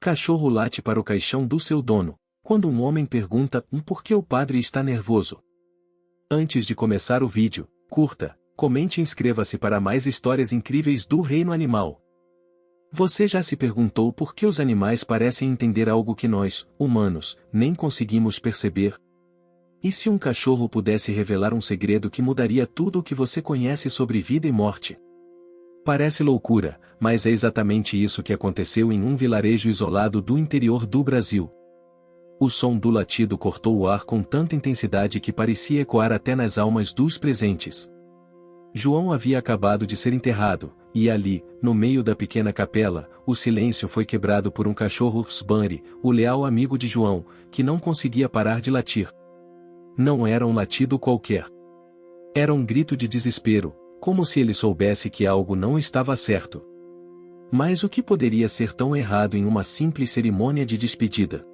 Cachorro late para o caixão do seu dono, quando um homem pergunta por que o padre está nervoso. Antes de começar o vídeo, curta, comente e inscreva-se para mais histórias incríveis do reino animal. Você já se perguntou por que os animais parecem entender algo que nós, humanos, nem conseguimos perceber? E se um cachorro pudesse revelar um segredo que mudaria tudo o que você conhece sobre vida e morte? Parece loucura, mas é exatamente isso que aconteceu em um vilarejo isolado do interior do Brasil. O som do latido cortou o ar com tanta intensidade que parecia ecoar até nas almas dos presentes. João havia acabado de ser enterrado, e ali, no meio da pequena capela, o silêncio foi quebrado por um cachorro Bunny, o leal amigo de João, que não conseguia parar de latir. Não era um latido qualquer. Era um grito de desespero, como se ele soubesse que algo não estava certo. Mas o que poderia ser tão errado em uma simples cerimônia de despedida?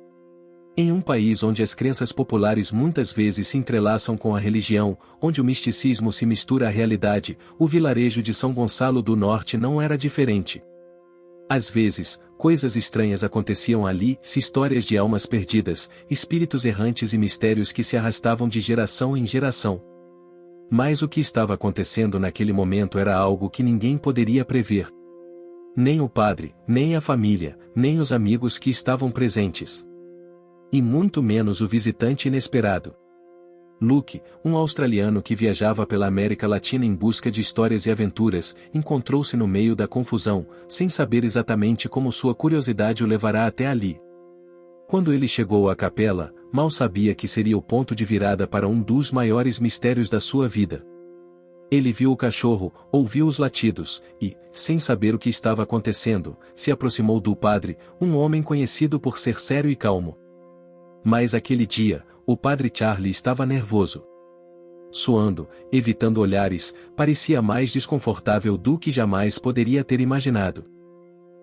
Em um país onde as crenças populares muitas vezes se entrelaçam com a religião, onde o misticismo se mistura à realidade, o vilarejo de São Gonçalo do Norte não era diferente. Às vezes, coisas estranhas aconteciam ali, histórias de almas perdidas, espíritos errantes e mistérios que se arrastavam de geração em geração. Mas o que estava acontecendo naquele momento era algo que ninguém poderia prever. Nem o padre, nem a família, nem os amigos que estavam presentes. E muito menos o visitante inesperado. Luke, um australiano que viajava pela América Latina em busca de histórias e aventuras, encontrou-se no meio da confusão, sem saber exatamente como sua curiosidade o levará até ali. Quando ele chegou à capela, mal sabia que seria o ponto de virada para um dos maiores mistérios da sua vida. Ele viu o cachorro, ouviu os latidos, e, sem saber o que estava acontecendo, se aproximou do padre, um homem conhecido por ser sério e calmo. Mas aquele dia, o padre Charlie estava nervoso. Suando, evitando olhares, parecia mais desconfortável do que jamais poderia ter imaginado.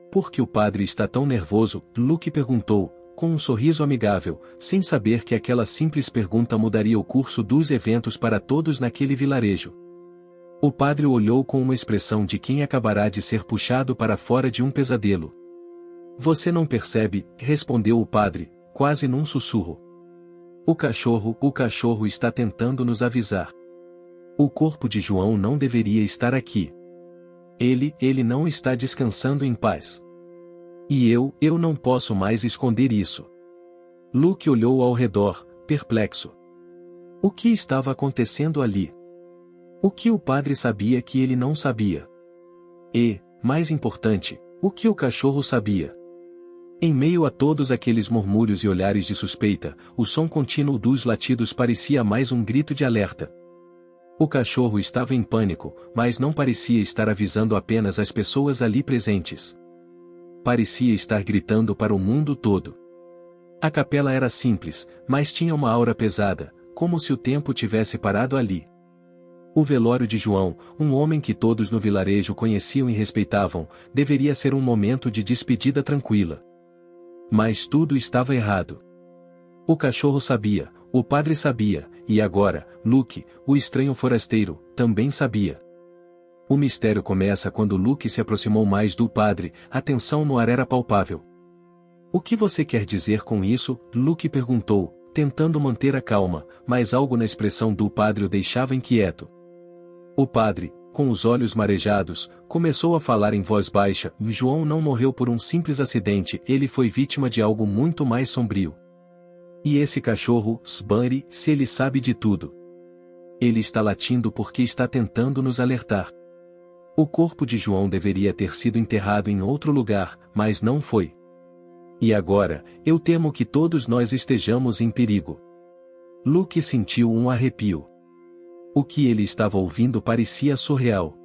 Por que o padre está tão nervoso? Luke perguntou, com um sorriso amigável, sem saber que aquela simples pergunta mudaria o curso dos eventos para todos naquele vilarejo. O padre o olhou com uma expressão de quem acabará de ser puxado para fora de um pesadelo. Você não percebe, respondeu o padre, quase num sussurro. O cachorro está tentando nos avisar. O corpo de João não deveria estar aqui. Ele não está descansando em paz. E eu não posso mais esconder isso. Luke olhou ao redor, perplexo. O que estava acontecendo ali? O que o padre sabia que ele não sabia? E, mais importante, o que o cachorro sabia? Em meio a todos aqueles murmúrios e olhares de suspeita, o som contínuo dos latidos parecia mais um grito de alerta. O cachorro estava em pânico, mas não parecia estar avisando apenas as pessoas ali presentes. Parecia estar gritando para o mundo todo. A capela era simples, mas tinha uma aura pesada, como se o tempo tivesse parado ali. O velório de João, um homem que todos no vilarejo conheciam e respeitavam, deveria ser um momento de despedida tranquila. Mas tudo estava errado. O cachorro sabia, o padre sabia, e agora, Luke, o estranho forasteiro, também sabia. O mistério começa quando Luke se aproximou mais do padre, a tensão no ar era palpável. O que você quer dizer com isso? Luke perguntou, tentando manter a calma, mas algo na expressão do padre o deixava inquieto. O padre, com os olhos marejados, começou a falar em voz baixa. João não morreu por um simples acidente, ele foi vítima de algo muito mais sombrio. E esse cachorro, Bunny, se ele sabe de tudo. Ele está latindo porque está tentando nos alertar. O corpo de João deveria ter sido enterrado em outro lugar, mas não foi. E agora, eu temo que todos nós estejamos em perigo. Luke sentiu um arrepio. O que ele estava ouvindo parecia surreal.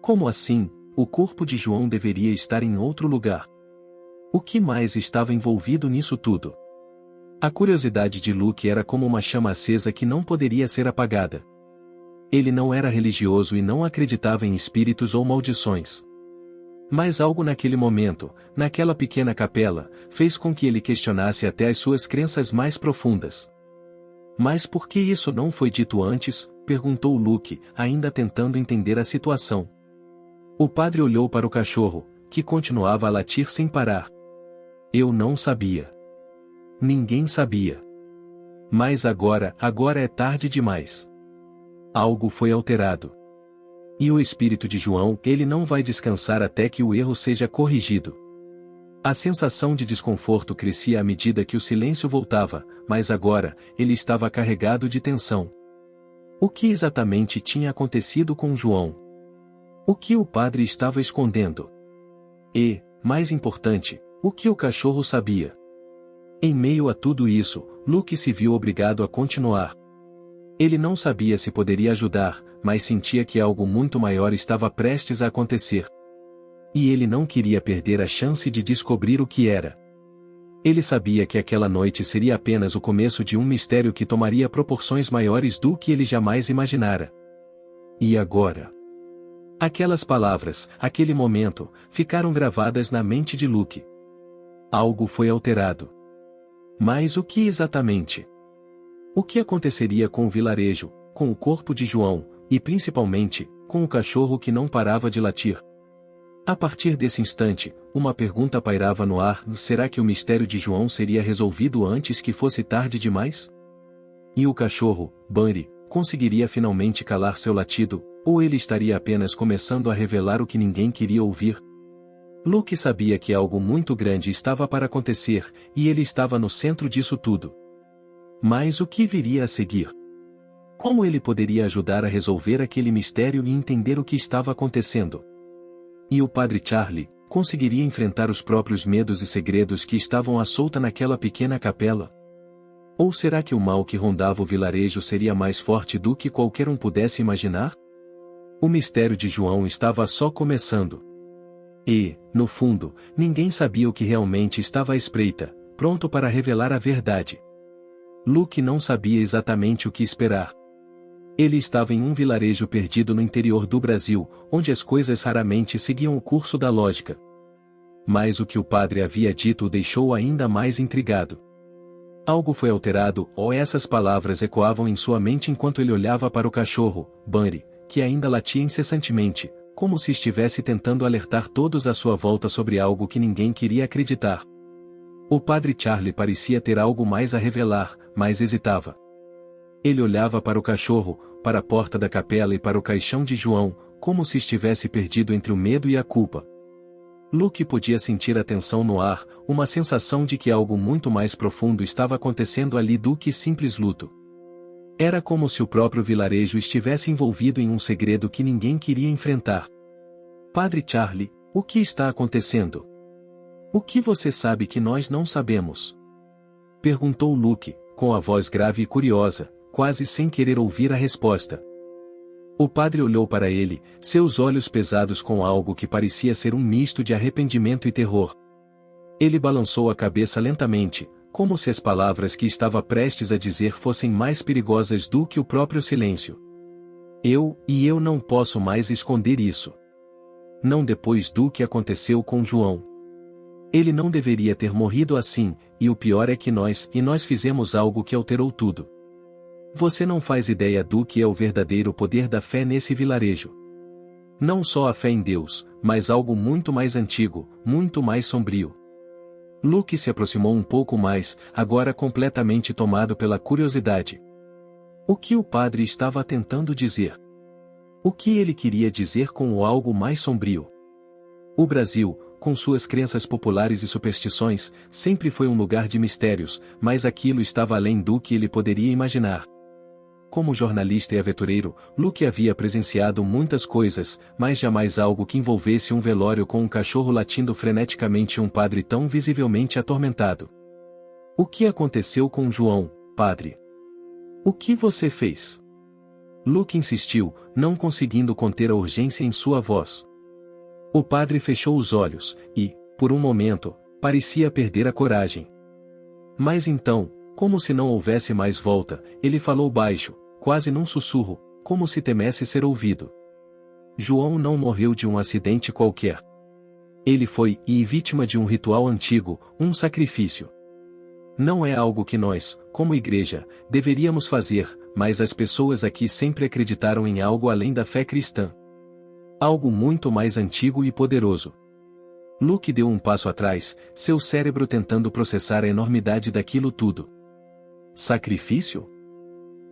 Como assim, o corpo de João deveria estar em outro lugar? O que mais estava envolvido nisso tudo? A curiosidade de Luke era como uma chama acesa que não poderia ser apagada. Ele não era religioso e não acreditava em espíritos ou maldições. Mas algo naquele momento, naquela pequena capela, fez com que ele questionasse até as suas crenças mais profundas. Mas por que isso não foi dito antes? Perguntou Luke, ainda tentando entender a situação. O padre olhou para o cachorro, que continuava a latir sem parar. Eu não sabia. Ninguém sabia. Mas agora é tarde demais. Algo foi alterado. E o espírito de João, ele não vai descansar até que o erro seja corrigido. A sensação de desconforto crescia à medida que o silêncio voltava, mas agora, ele estava carregado de tensão. O que exatamente tinha acontecido com João? O que o padre estava escondendo? E, mais importante, o que o cachorro sabia? Em meio a tudo isso, Luke se viu obrigado a continuar. Ele não sabia se poderia ajudar, mas sentia que algo muito maior estava prestes a acontecer. E ele não queria perder a chance de descobrir o que era. Ele sabia que aquela noite seria apenas o começo de um mistério que tomaria proporções maiores do que ele jamais imaginara. E agora? Aquelas palavras, aquele momento, ficaram gravadas na mente de Luke. Algo foi alterado. Mas o que exatamente? O que aconteceria com o vilarejo, com o corpo de João, e principalmente, com o cachorro que não parava de latir? A partir desse instante, uma pergunta pairava no ar: será que o mistério de João seria resolvido antes que fosse tarde demais? E o cachorro, Bunny, conseguiria finalmente calar seu latido, ou ele estaria apenas começando a revelar o que ninguém queria ouvir? Luke sabia que algo muito grande estava para acontecer, e ele estava no centro disso tudo. Mas o que viria a seguir? Como ele poderia ajudar a resolver aquele mistério e entender o que estava acontecendo? E o padre Charlie, conseguiria enfrentar os próprios medos e segredos que estavam à solta naquela pequena capela? Ou será que o mal que rondava o vilarejo seria mais forte do que qualquer um pudesse imaginar? O mistério de João estava só começando. E, no fundo, ninguém sabia o que realmente estava à espreita, pronto para revelar a verdade. Luke não sabia exatamente o que esperar. Ele estava em um vilarejo perdido no interior do Brasil, onde as coisas raramente seguiam o curso da lógica. Mas o que o padre havia dito o deixou ainda mais intrigado. Algo foi alterado, ou essas palavras ecoavam em sua mente enquanto ele olhava para o cachorro, Bunny, que ainda latia incessantemente, como se estivesse tentando alertar todos à sua volta sobre algo que ninguém queria acreditar. O padre Charlie parecia ter algo mais a revelar, mas hesitava. Ele olhava para o cachorro, para a porta da capela e para o caixão de João, como se estivesse perdido entre o medo e a culpa. Luke podia sentir a tensão no ar, uma sensação de que algo muito mais profundo estava acontecendo ali do que simples luto. Era como se o próprio vilarejo estivesse envolvido em um segredo que ninguém queria enfrentar. Padre Charlie, o que está acontecendo? O que você sabe que nós não sabemos? Perguntou Luke, com a voz grave e curiosa, quase sem querer ouvir a resposta. O padre olhou para ele, seus olhos pesados com algo que parecia ser um misto de arrependimento e terror. Ele balançou a cabeça lentamente, como se as palavras que estava prestes a dizer fossem mais perigosas do que o próprio silêncio. Eu não posso mais esconder isso. Não depois do que aconteceu com João. Ele não deveria ter morrido assim, e o pior é que nós fizemos algo que alterou tudo. Você não faz ideia do que é o verdadeiro poder da fé nesse vilarejo. Não só a fé em Deus, mas algo muito mais antigo, muito mais sombrio. Luke se aproximou um pouco mais, agora completamente tomado pela curiosidade. O que o padre estava tentando dizer? O que ele queria dizer com o algo mais sombrio? O Brasil, com suas crenças populares e superstições, sempre foi um lugar de mistérios, mas aquilo estava além do que ele poderia imaginar. Como jornalista e aventureiro, Luke havia presenciado muitas coisas, mas jamais algo que envolvesse um velório com um cachorro latindo freneticamente e um padre tão visivelmente atormentado. O que aconteceu com João, padre? O que você fez? Luke insistiu, não conseguindo conter a urgência em sua voz. O padre fechou os olhos, e, por um momento, parecia perder a coragem. Mas então, como se não houvesse mais volta, ele falou baixo, quase num sussurro, como se temesse ser ouvido. João não morreu de um acidente qualquer. Ele foi vítima de um ritual antigo, um sacrifício. Não é algo que nós, como igreja, deveríamos fazer, mas as pessoas aqui sempre acreditaram em algo além da fé cristã. Algo muito mais antigo e poderoso. Luke deu um passo atrás, seu cérebro tentando processar a enormidade daquilo tudo. Sacrifício?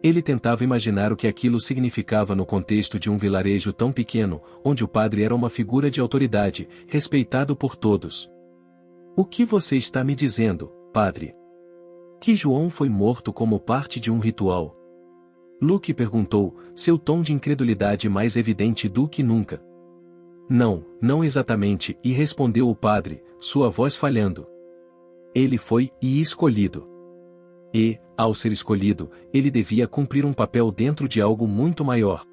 Ele tentava imaginar o que aquilo significava no contexto de um vilarejo tão pequeno, onde o padre era uma figura de autoridade, respeitado por todos. O que você está me dizendo, padre? Que João foi morto como parte de um ritual? Luke perguntou, seu tom de incredulidade mais evidente do que nunca. Não, não exatamente, e respondeu o padre, sua voz falhando. Ele foi escolhido. E, ao ser escolhido, ele devia cumprir um papel dentro de algo muito maior.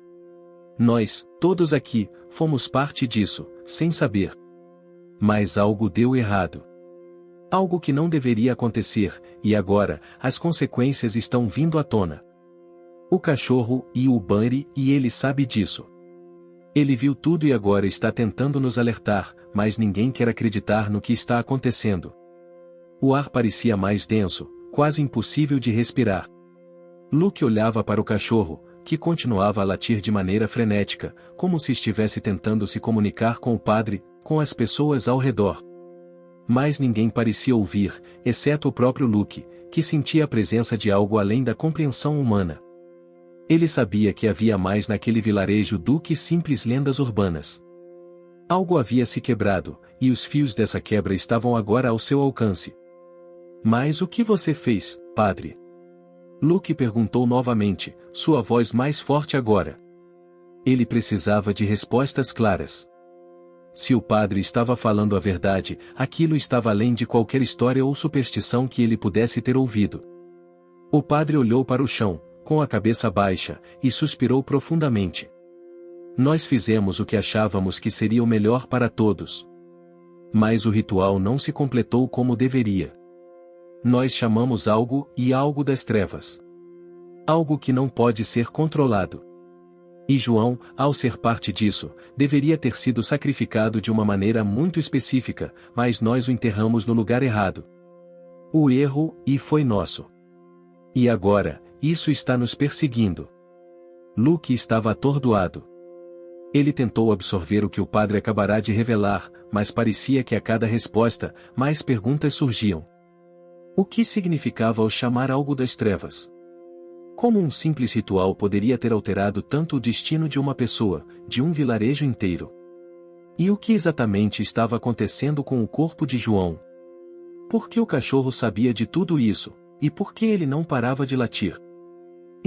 Nós, todos aqui, fomos parte disso, sem saber. Mas algo deu errado. Algo que não deveria acontecer, e agora, as consequências estão vindo à tona. O cachorro e o Bunny, e ele sabe disso. Ele viu tudo e agora está tentando nos alertar, mas ninguém quer acreditar no que está acontecendo. O ar parecia mais denso, quase impossível de respirar. Luke olhava para o cachorro, que continuava a latir de maneira frenética, como se estivesse tentando se comunicar com o padre, com as pessoas ao redor. Mas ninguém parecia ouvir, exceto o próprio Luke, que sentia a presença de algo além da compreensão humana. Ele sabia que havia mais naquele vilarejo do que simples lendas urbanas. Algo havia se quebrado, e os fios dessa quebra estavam agora ao seu alcance. Mas o que você fez, padre? Luke perguntou novamente, sua voz mais forte agora. Ele precisava de respostas claras. Se o padre estava falando a verdade, aquilo estava além de qualquer história ou superstição que ele pudesse ter ouvido. O padre olhou para o chão, com a cabeça baixa, e suspirou profundamente. Nós fizemos o que achávamos que seria o melhor para todos. Mas o ritual não se completou como deveria. Nós chamamos algo das trevas. Algo que não pode ser controlado. E João, ao ser parte disso, deveria ter sido sacrificado de uma maneira muito específica, mas nós o enterramos no lugar errado. O erro, foi nosso. E agora, isso está nos perseguindo. Luke estava atordoado. Ele tentou absorver o que o padre acabará de revelar, mas parecia que a cada resposta, mais perguntas surgiam. O que significava o chamar algo das trevas? Como um simples ritual poderia ter alterado tanto o destino de uma pessoa, de um vilarejo inteiro? E o que exatamente estava acontecendo com o corpo de João? Por que o cachorro sabia de tudo isso, e por que ele não parava de latir?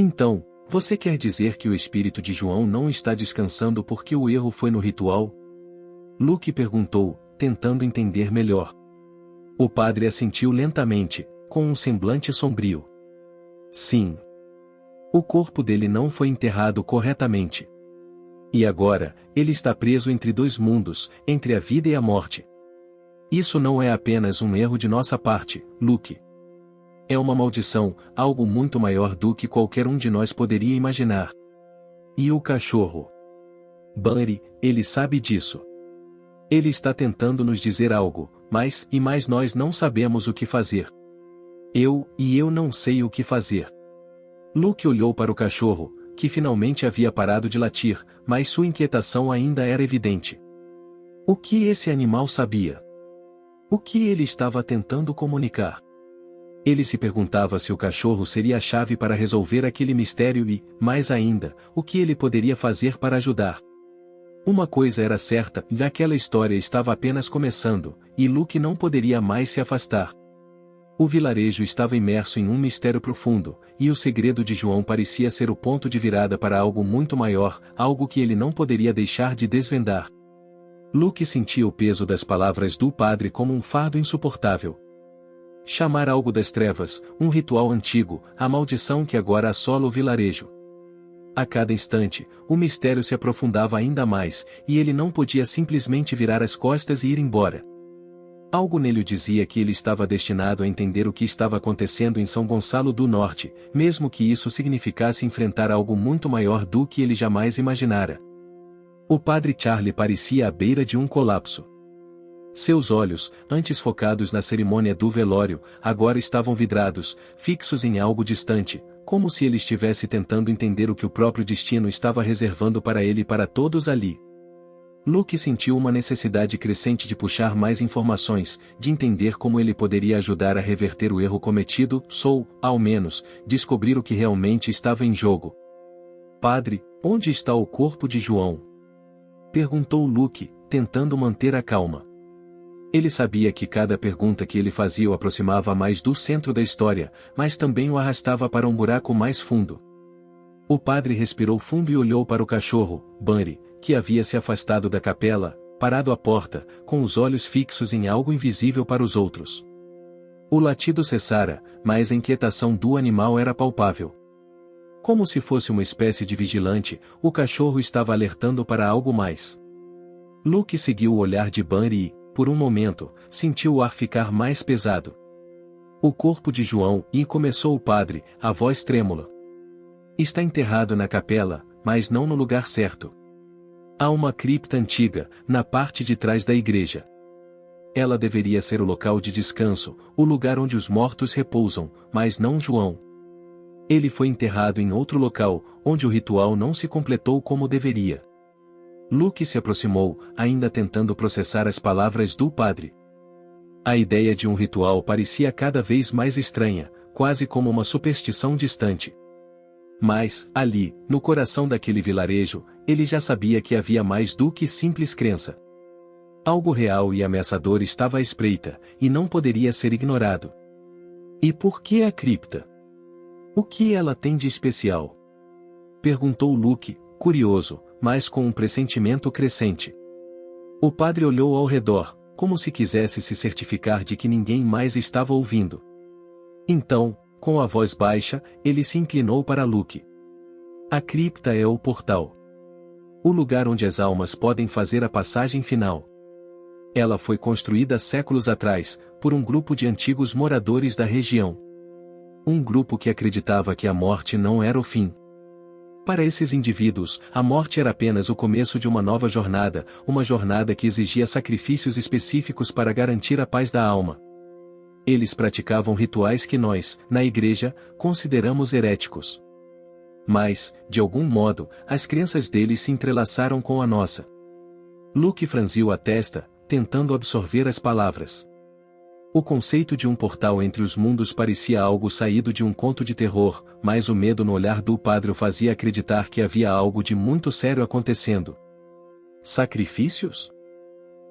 Então, você quer dizer que o espírito de João não está descansando porque o erro foi no ritual? Luke perguntou, tentando entender melhor. O padre assentiu lentamente, com um semblante sombrio. Sim. O corpo dele não foi enterrado corretamente. E agora, ele está preso entre dois mundos, entre a vida e a morte. Isso não é apenas um erro de nossa parte, Luke. É uma maldição, algo muito maior do que qualquer um de nós poderia imaginar. E o cachorro? Bunny, ele sabe disso. Ele está tentando nos dizer algo, mas nós não sabemos o que fazer. Eu não sei o que fazer. Luke olhou para o cachorro, que finalmente havia parado de latir, mas sua inquietação ainda era evidente. O que esse animal sabia? O que ele estava tentando comunicar? Ele se perguntava se o cachorro seria a chave para resolver aquele mistério e, mais ainda, o que ele poderia fazer para ajudar. Uma coisa era certa, aquela história estava apenas começando, e Luke não poderia mais se afastar. O vilarejo estava imerso em um mistério profundo, e o segredo de João parecia ser o ponto de virada para algo muito maior, algo que ele não poderia deixar de desvendar. Luke sentia o peso das palavras do padre como um fardo insuportável. Chamar algo das trevas, um ritual antigo, a maldição que agora assola o vilarejo. A cada instante, o mistério se aprofundava ainda mais, e ele não podia simplesmente virar as costas e ir embora. Algo nele dizia que ele estava destinado a entender o que estava acontecendo em São Gonçalo do Norte, mesmo que isso significasse enfrentar algo muito maior do que ele jamais imaginara. O padre Charlie parecia à beira de um colapso. Seus olhos, antes focados na cerimônia do velório, agora estavam vidrados, fixos em algo distante, como se ele estivesse tentando entender o que o próprio destino estava reservando para ele e para todos ali. Luke sentiu uma necessidade crescente de puxar mais informações, de entender como ele poderia ajudar a reverter o erro cometido, ao menos, descobrir o que realmente estava em jogo. Padre, onde está o corpo de João? Perguntou Luke, tentando manter a calma. Ele sabia que cada pergunta que ele fazia o aproximava mais do centro da história, mas também o arrastava para um buraco mais fundo. O padre respirou fundo e olhou para o cachorro, Bunny, que havia se afastado da capela, parado à porta, com os olhos fixos em algo invisível para os outros. O latido cessara, mas a inquietação do animal era palpável. Como se fosse uma espécie de vigilante, o cachorro estava alertando para algo mais. Luke seguiu o olhar de Bunny e, por um momento, sentiu o ar ficar mais pesado. O corpo de João, e começou o padre, a voz trêmula. Está enterrado na capela, mas não no lugar certo. Há uma cripta antiga, na parte de trás da igreja. Ela deveria ser o local de descanso, o lugar onde os mortos repousam, mas não João. Ele foi enterrado em outro local, onde o ritual não se completou como deveria. Luke se aproximou, ainda tentando processar as palavras do padre. A ideia de um ritual parecia cada vez mais estranha, quase como uma superstição distante. Mas, ali, no coração daquele vilarejo, ele já sabia que havia mais do que simples crença. Algo real e ameaçador estava à espreita, e não poderia ser ignorado. E por que a cripta? O que ela tem de especial? Perguntou Luke, curioso, mas com um pressentimento crescente. O padre olhou ao redor, como se quisesse se certificar de que ninguém mais estava ouvindo. Então, com a voz baixa, ele se inclinou para Luke. A cripta é o portal. O lugar onde as almas podem fazer a passagem final. Ela foi construída séculos atrás, por um grupo de antigos moradores da região. Um grupo que acreditava que a morte não era o fim. Para esses indivíduos, a morte era apenas o começo de uma nova jornada, uma jornada que exigia sacrifícios específicos para garantir a paz da alma. Eles praticavam rituais que nós, na igreja, consideramos heréticos. Mas, de algum modo, as crenças deles se entrelaçaram com a nossa. Luke franziu a testa, tentando absorver as palavras. O conceito de um portal entre os mundos parecia algo saído de um conto de terror, mas o medo no olhar do padre o fazia acreditar que havia algo de muito sério acontecendo. Sacrifícios?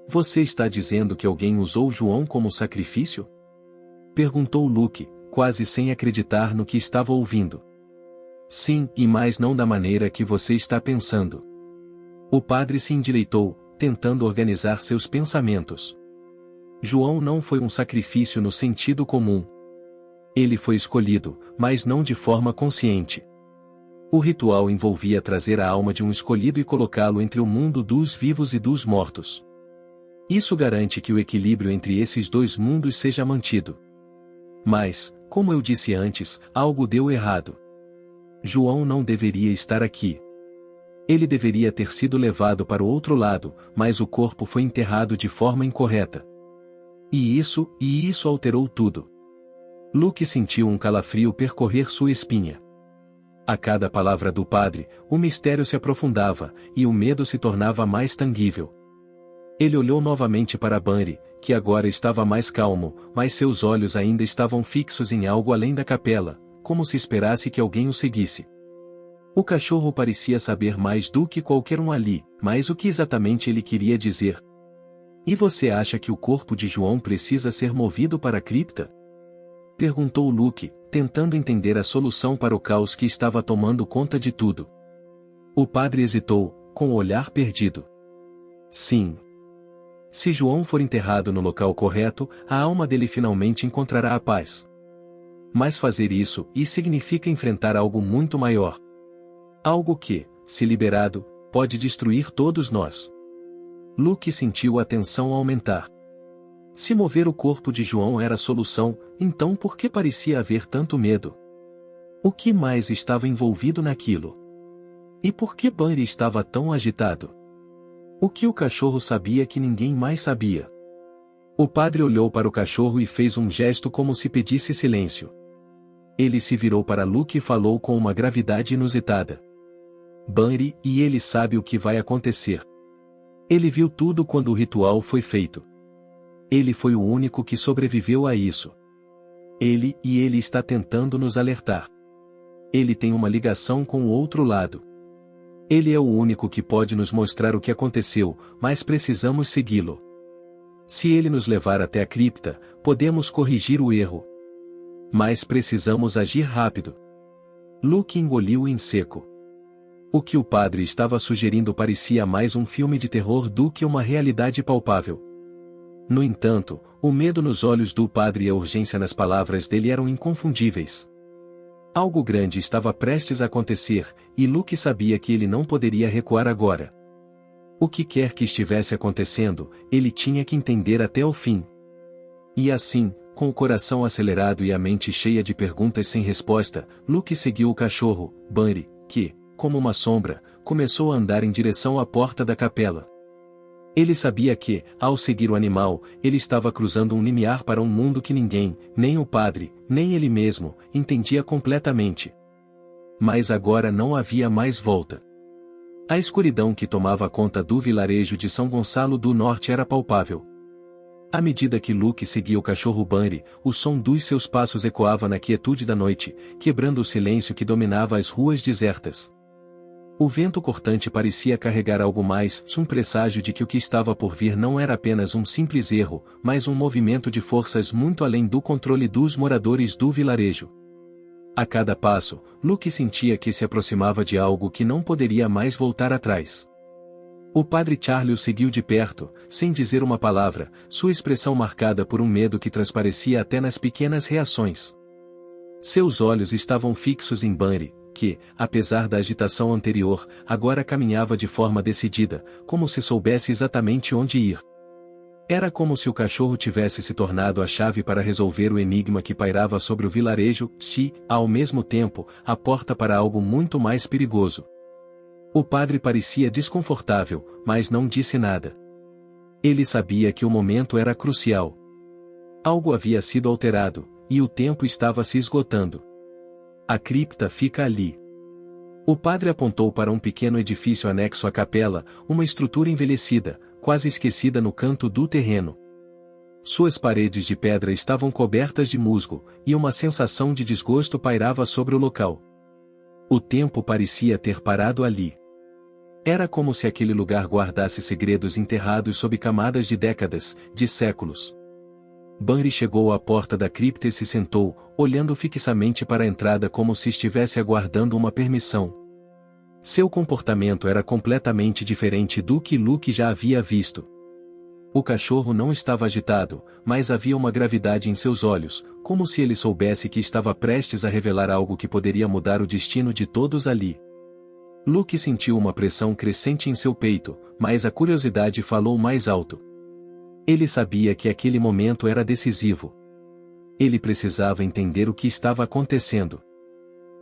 Você está dizendo que alguém usou João como sacrifício? Perguntou Luke, quase sem acreditar no que estava ouvindo. Sim, e mais não da maneira que você está pensando. O padre se endireitou, tentando organizar seus pensamentos. João não foi um sacrifício no sentido comum. Ele foi escolhido, mas não de forma consciente. O ritual envolvia trazer a alma de um escolhido e colocá-lo entre o mundo dos vivos e dos mortos. Isso garante que o equilíbrio entre esses dois mundos seja mantido. Mas, como eu disse antes, algo deu errado. João não deveria estar aqui. Ele deveria ter sido levado para o outro lado, mas o corpo foi enterrado de forma incorreta. E isso alterou tudo. Luke sentiu um calafrio percorrer sua espinha. A cada palavra do padre, o mistério se aprofundava, e o medo se tornava mais tangível. Ele olhou novamente para Bunny, que agora estava mais calmo, mas seus olhos ainda estavam fixos em algo além da capela, como se esperasse que alguém o seguisse. O cachorro parecia saber mais do que qualquer um ali, mas o que exatamente ele queria dizer? E você acha que o corpo de João precisa ser movido para a cripta? Perguntou Luke, tentando entender a solução para o caos que estava tomando conta de tudo. O padre hesitou, com o olhar perdido. Sim. Se João for enterrado no local correto, a alma dele finalmente encontrará a paz. Mas fazer isso significa enfrentar algo muito maior. Algo que, se liberado, pode destruir todos nós. Luke sentiu a tensão aumentar. Se mover o corpo de João era a solução, então por que parecia haver tanto medo? O que mais estava envolvido naquilo? E por que Bunny estava tão agitado? O que o cachorro sabia que ninguém mais sabia? O padre olhou para o cachorro e fez um gesto como se pedisse silêncio. Ele se virou para Luke e falou com uma gravidade inusitada. Bunny, e ele sabe o que vai acontecer. Ele viu tudo quando o ritual foi feito. Ele foi o único que sobreviveu a isso. Ele está tentando nos alertar. Ele tem uma ligação com o outro lado. Ele é o único que pode nos mostrar o que aconteceu, mas precisamos segui-lo. Se ele nos levar até a cripta, podemos corrigir o erro. Mas precisamos agir rápido. Luke engoliu em seco. O que o padre estava sugerindo parecia mais um filme de terror do que uma realidade palpável. No entanto, o medo nos olhos do padre e a urgência nas palavras dele eram inconfundíveis. Algo grande estava prestes a acontecer, e Luke sabia que ele não poderia recuar agora. O que quer que estivesse acontecendo, ele tinha que entender até o fim. E assim, com o coração acelerado e a mente cheia de perguntas sem resposta, Luke seguiu o cachorro, Bunny, que, como uma sombra, começou a andar em direção à porta da capela. Ele sabia que, ao seguir o animal, ele estava cruzando um limiar para um mundo que ninguém, nem o padre, nem ele mesmo, entendia completamente. Mas agora não havia mais volta. A escuridão que tomava conta do vilarejo de São Gonçalo do Norte era palpável. À medida que Luke seguia o cachorro Bunny, o som dos seus passos ecoava na quietude da noite, quebrando o silêncio que dominava as ruas desertas. O vento cortante parecia carregar algo mais, um presságio de que o que estava por vir não era apenas um simples erro, mas um movimento de forças muito além do controle dos moradores do vilarejo. A cada passo, Luke sentia que se aproximava de algo que não poderia mais voltar atrás. O padre Charlie o seguiu de perto, sem dizer uma palavra, sua expressão marcada por um medo que transparecia até nas pequenas reações. Seus olhos estavam fixos em Bunny, que, apesar da agitação anterior, agora caminhava de forma decidida, como se soubesse exatamente onde ir. Era como se o cachorro tivesse se tornado a chave para resolver o enigma que pairava sobre o vilarejo, ao mesmo tempo, a porta para algo muito mais perigoso. O padre parecia desconfortável, mas não disse nada. Ele sabia que o momento era crucial. Algo havia sido alterado, e o tempo estava se esgotando. A cripta fica ali. O padre apontou para um pequeno edifício anexo à capela, uma estrutura envelhecida, quase esquecida no canto do terreno. Suas paredes de pedra estavam cobertas de musgo, e uma sensação de desgosto pairava sobre o local. O tempo parecia ter parado ali. Era como se aquele lugar guardasse segredos enterrados sob camadas de décadas, de séculos. Bunny chegou à porta da cripta e se sentou, olhando fixamente para a entrada como se estivesse aguardando uma permissão. Seu comportamento era completamente diferente do que Luke já havia visto. O cachorro não estava agitado, mas havia uma gravidade em seus olhos, como se ele soubesse que estava prestes a revelar algo que poderia mudar o destino de todos ali. Luke sentiu uma pressão crescente em seu peito, mas a curiosidade falou mais alto. Ele sabia que aquele momento era decisivo. Ele precisava entender o que estava acontecendo.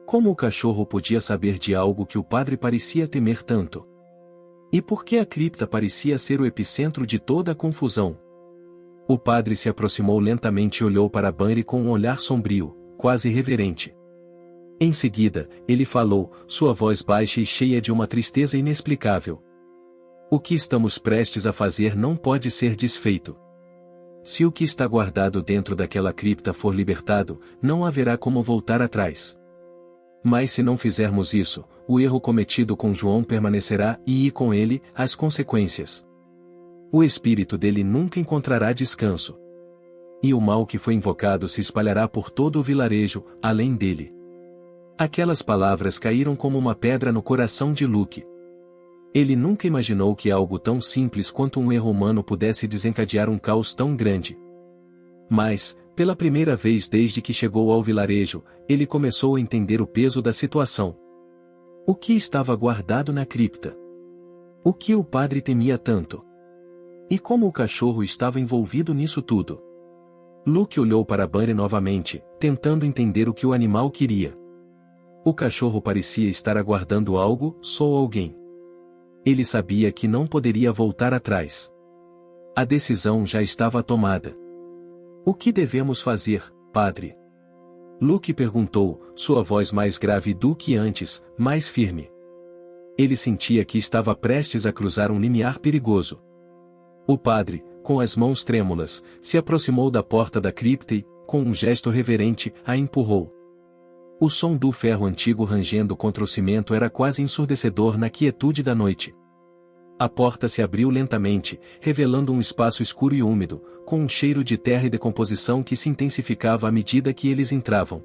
Como o cachorro podia saber de algo que o padre parecia temer tanto? E por que a cripta parecia ser o epicentro de toda a confusão? O padre se aproximou lentamente e olhou para Bunny com um olhar sombrio, quase reverente. Em seguida, ele falou, sua voz baixa e cheia de uma tristeza inexplicável. O que estamos prestes a fazer não pode ser desfeito. Se o que está guardado dentro daquela cripta for libertado, não haverá como voltar atrás. Mas se não fizermos isso, o erro cometido com João permanecerá e com ele, as consequências. O espírito dele nunca encontrará descanso. E o mal que foi invocado se espalhará por todo o vilarejo, além dele. Aquelas palavras caíram como uma pedra no coração de Luke. Ele nunca imaginou que algo tão simples quanto um erro humano pudesse desencadear um caos tão grande. Mas, pela primeira vez desde que chegou ao vilarejo, ele começou a entender o peso da situação. O que estava guardado na cripta? O que o padre temia tanto? E como o cachorro estava envolvido nisso tudo? Luke olhou para Bunny novamente, tentando entender o que o animal queria. O cachorro parecia estar aguardando algo, ou alguém. Ele sabia que não poderia voltar atrás. A decisão já estava tomada. O que devemos fazer, padre? Luke perguntou, sua voz mais grave do que antes, mais firme. Ele sentia que estava prestes a cruzar um limiar perigoso. O padre, com as mãos trêmulas, se aproximou da porta da cripta e, com um gesto reverente, a empurrou. O som do ferro antigo rangendo contra o cimento era quase ensurdecedor na quietude da noite. A porta se abriu lentamente, revelando um espaço escuro e úmido, com um cheiro de terra e decomposição que se intensificava à medida que eles entravam.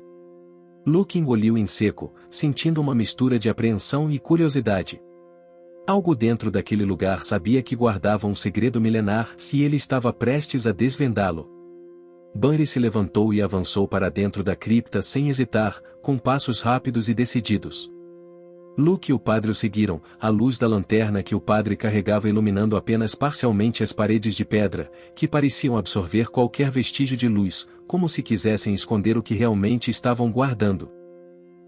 Luke engoliu em seco, sentindo uma mistura de apreensão e curiosidade. Algo dentro daquele lugar sabia que guardava um segredo milenar se ele estava prestes a desvendá-lo. Bunny se levantou e avançou para dentro da cripta sem hesitar, com passos rápidos e decididos. Luke e o padre o seguiram, a luz da lanterna que o padre carregava iluminando apenas parcialmente as paredes de pedra, que pareciam absorver qualquer vestígio de luz, como se quisessem esconder o que realmente estavam guardando.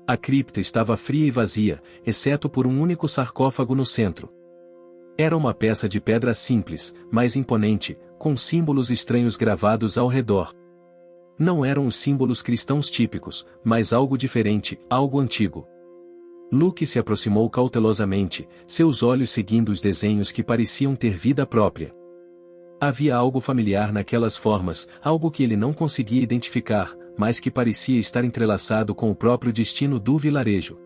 A cripta estava fria e vazia, exceto por um único sarcófago no centro. Era uma peça de pedra simples, mas imponente, com símbolos estranhos gravados ao redor. Não eram os símbolos cristãos típicos, mas algo diferente, algo antigo. Luke se aproximou cautelosamente, seus olhos seguindo os desenhos que pareciam ter vida própria. Havia algo familiar naquelas formas, algo que ele não conseguia identificar, mas que parecia estar entrelaçado com o próprio destino do vilarejo.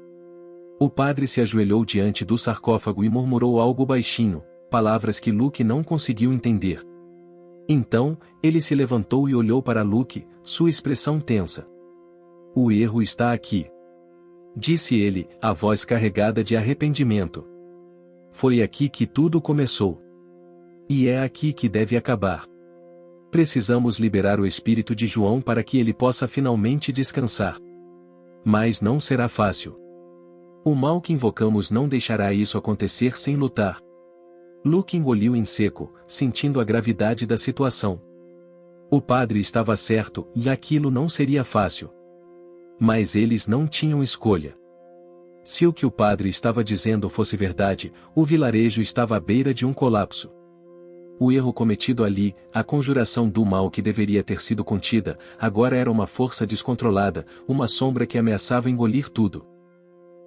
O padre se ajoelhou diante do sarcófago e murmurou algo baixinho, palavras que Luke não conseguiu entender. Então, ele se levantou e olhou para Luke, sua expressão tensa. "O erro está aqui", disse ele, a voz carregada de arrependimento. "Foi aqui que tudo começou. E é aqui que deve acabar. Precisamos liberar o espírito de João para que ele possa finalmente descansar. Mas não será fácil. O mal que invocamos não deixará isso acontecer sem lutar." Luke engoliu em seco, sentindo a gravidade da situação. O padre estava certo, e aquilo não seria fácil. Mas eles não tinham escolha. Se o que o padre estava dizendo fosse verdade, o vilarejo estava à beira de um colapso. O erro cometido ali, a conjuração do mal que deveria ter sido contida, agora era uma força descontrolada, uma sombra que ameaçava engolir tudo.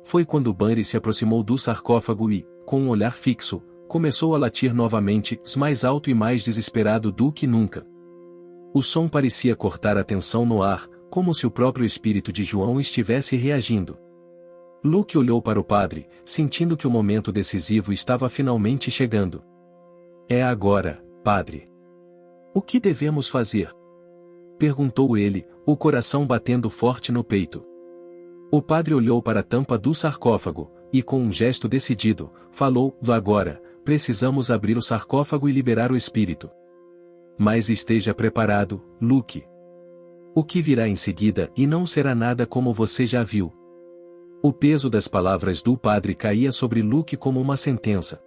Foi quando Bunny se aproximou do sarcófago e, com um olhar fixo, começou a latir novamente, mais alto e mais desesperado do que nunca. O som parecia cortar a tensão no ar, como se o próprio espírito de João estivesse reagindo. Luke olhou para o padre, sentindo que o momento decisivo estava finalmente chegando. "É agora, padre. O que devemos fazer?" perguntou ele, o coração batendo forte no peito. O padre olhou para a tampa do sarcófago, e com um gesto decidido, falou: "Agora, precisamos abrir o sarcófago e liberar o espírito. Mas esteja preparado, Luke. O que virá em seguida e não será nada como você já viu." O peso das palavras do padre caía sobre Luke como uma sentença.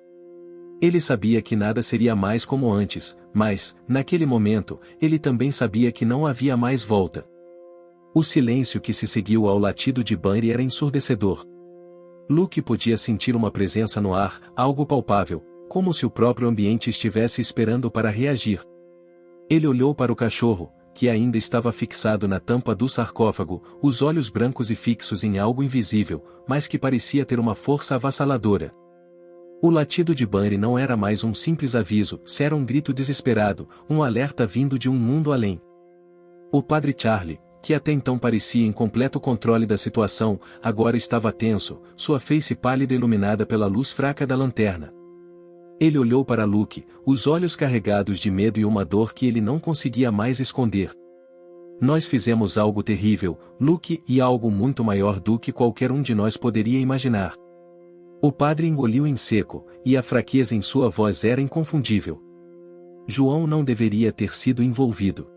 Ele sabia que nada seria mais como antes, mas, naquele momento, ele também sabia que não havia mais volta. O silêncio que se seguiu ao latido de Bunny era ensurdecedor. Luke podia sentir uma presença no ar, algo palpável, como se o próprio ambiente estivesse esperando para reagir. Ele olhou para o cachorro, que ainda estava fixado na tampa do sarcófago, os olhos brancos e fixos em algo invisível, mas que parecia ter uma força avassaladora. O latido de Bunny não era mais um simples aviso, era um grito desesperado, um alerta vindo de um mundo além. O padre Charlie, que até então parecia em completo controle da situação, agora estava tenso, sua face pálida iluminada pela luz fraca da lanterna. Ele olhou para Luke, os olhos carregados de medo e uma dor que ele não conseguia mais esconder. "Nós fizemos algo terrível, Luke, e algo muito maior do que qualquer um de nós poderia imaginar." O padre engoliu em seco, e a fraqueza em sua voz era inconfundível. João não deveria ter sido envolvido.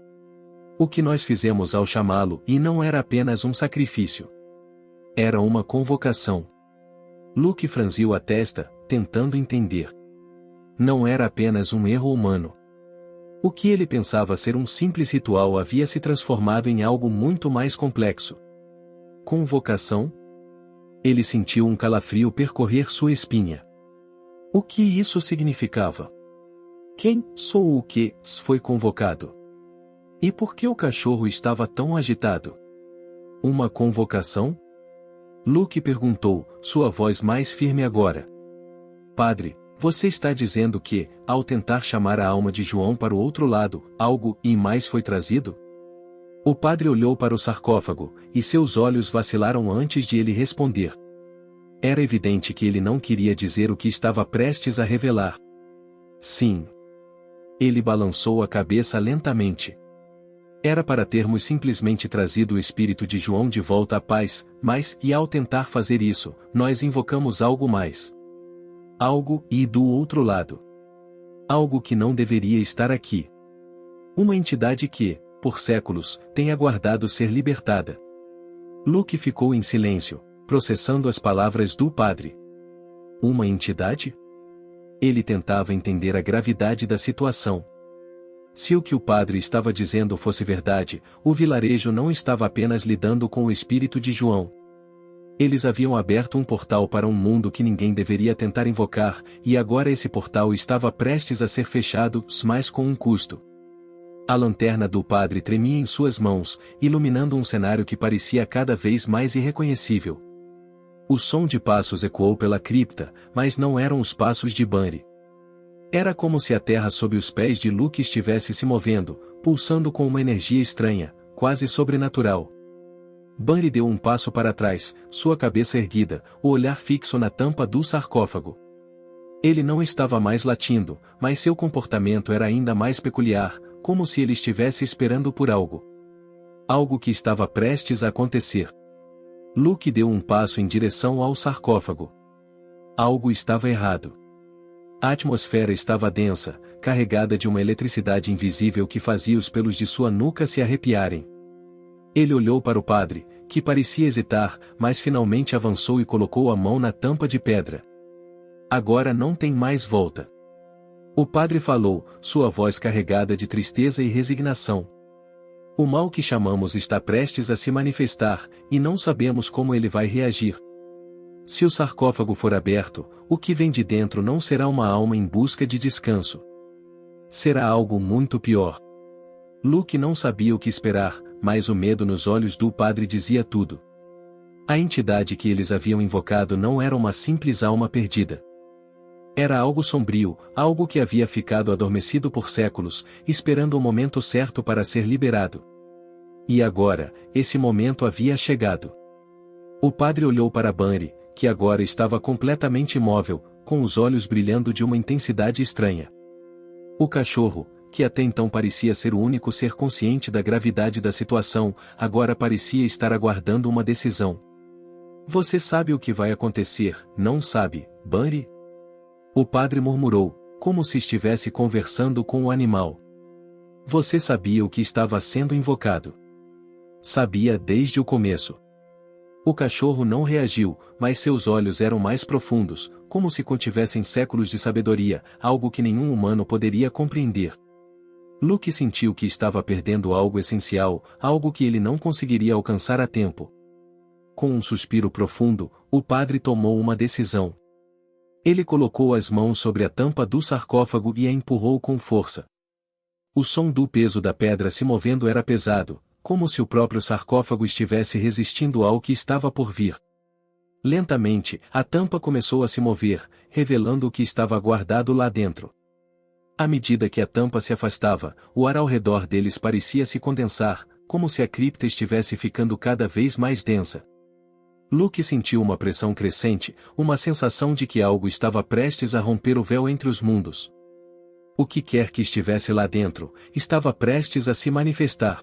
O que nós fizemos ao chamá-lo, e não era apenas um sacrifício. Era uma convocação. Luke franziu a testa, tentando entender. Não era apenas um erro humano. O que ele pensava ser um simples ritual havia se transformado em algo muito mais complexo. Convocação? Ele sentiu um calafrio percorrer sua espinha. O que isso significava? Quem, sou o que, foi convocado? E por que o cachorro estava tão agitado? Uma convocação? Luke perguntou, sua voz mais firme agora. Padre, você está dizendo que, ao tentar chamar a alma de João para o outro lado, algo e mais foi trazido? O padre olhou para o sarcófago, e seus olhos vacilaram antes de ele responder. Era evidente que ele não queria dizer o que estava prestes a revelar. Sim. Ele balançou a cabeça lentamente. Era para termos simplesmente trazido o espírito de João de volta à paz, mas, e ao tentar fazer isso, nós invocamos algo mais. Algo, e do outro lado. Algo que não deveria estar aqui. Uma entidade que, por séculos, tem aguardado ser libertada. Luke ficou em silêncio, processando as palavras do padre. Uma entidade? Ele tentava entender a gravidade da situação. Se o que o padre estava dizendo fosse verdade, o vilarejo não estava apenas lidando com o espírito de João. Eles haviam aberto um portal para um mundo que ninguém deveria tentar invocar, e agora esse portal estava prestes a ser fechado, mas com um custo. A lanterna do padre tremia em suas mãos, iluminando um cenário que parecia cada vez mais irreconhecível. O som de passos ecoou pela cripta, mas não eram os passos de Bunny. Era como se a terra sob os pés de Luke estivesse se movendo, pulsando com uma energia estranha, quase sobrenatural. Bunny deu um passo para trás, sua cabeça erguida, o olhar fixo na tampa do sarcófago. Ele não estava mais latindo, mas seu comportamento era ainda mais peculiar, como se ele estivesse esperando por algo. Algo que estava prestes a acontecer. Luke deu um passo em direção ao sarcófago. Algo estava errado. A atmosfera estava densa, carregada de uma eletricidade invisível que fazia os pelos de sua nuca se arrepiarem. Ele olhou para o padre, que parecia hesitar, mas finalmente avançou e colocou a mão na tampa de pedra. Agora não tem mais volta. O padre falou, sua voz carregada de tristeza e resignação. O mal que chamamos está prestes a se manifestar, e não sabemos como ele vai reagir. Se o sarcófago for aberto, o que vem de dentro não será uma alma em busca de descanso. Será algo muito pior. Luke não sabia o que esperar, mas o medo nos olhos do padre dizia tudo. A entidade que eles haviam invocado não era uma simples alma perdida. Era algo sombrio, algo que havia ficado adormecido por séculos, esperando o momento certo para ser liberado. E agora, esse momento havia chegado. O padre olhou para Bunny, que agora estava completamente imóvel, com os olhos brilhando de uma intensidade estranha. O cachorro, que até então parecia ser o único ser consciente da gravidade da situação, agora parecia estar aguardando uma decisão. Você sabe o que vai acontecer, não sabe, Bunny? O padre murmurou, como se estivesse conversando com o animal. Você sabia o que estava sendo invocado. Sabia desde o começo. O cachorro não reagiu, mas seus olhos eram mais profundos, como se contivessem séculos de sabedoria, algo que nenhum humano poderia compreender. Luke sentiu que estava perdendo algo essencial, algo que ele não conseguiria alcançar a tempo. Com um suspiro profundo, o padre tomou uma decisão. Ele colocou as mãos sobre a tampa do sarcófago e a empurrou com força. O som do peso da pedra se movendo era pesado, como se o próprio sarcófago estivesse resistindo ao que estava por vir. Lentamente, a tampa começou a se mover, revelando o que estava guardado lá dentro. À medida que a tampa se afastava, o ar ao redor deles parecia se condensar, como se a cripta estivesse ficando cada vez mais densa. Luke sentiu uma pressão crescente, uma sensação de que algo estava prestes a romper o véu entre os mundos. O que quer que estivesse lá dentro, estava prestes a se manifestar.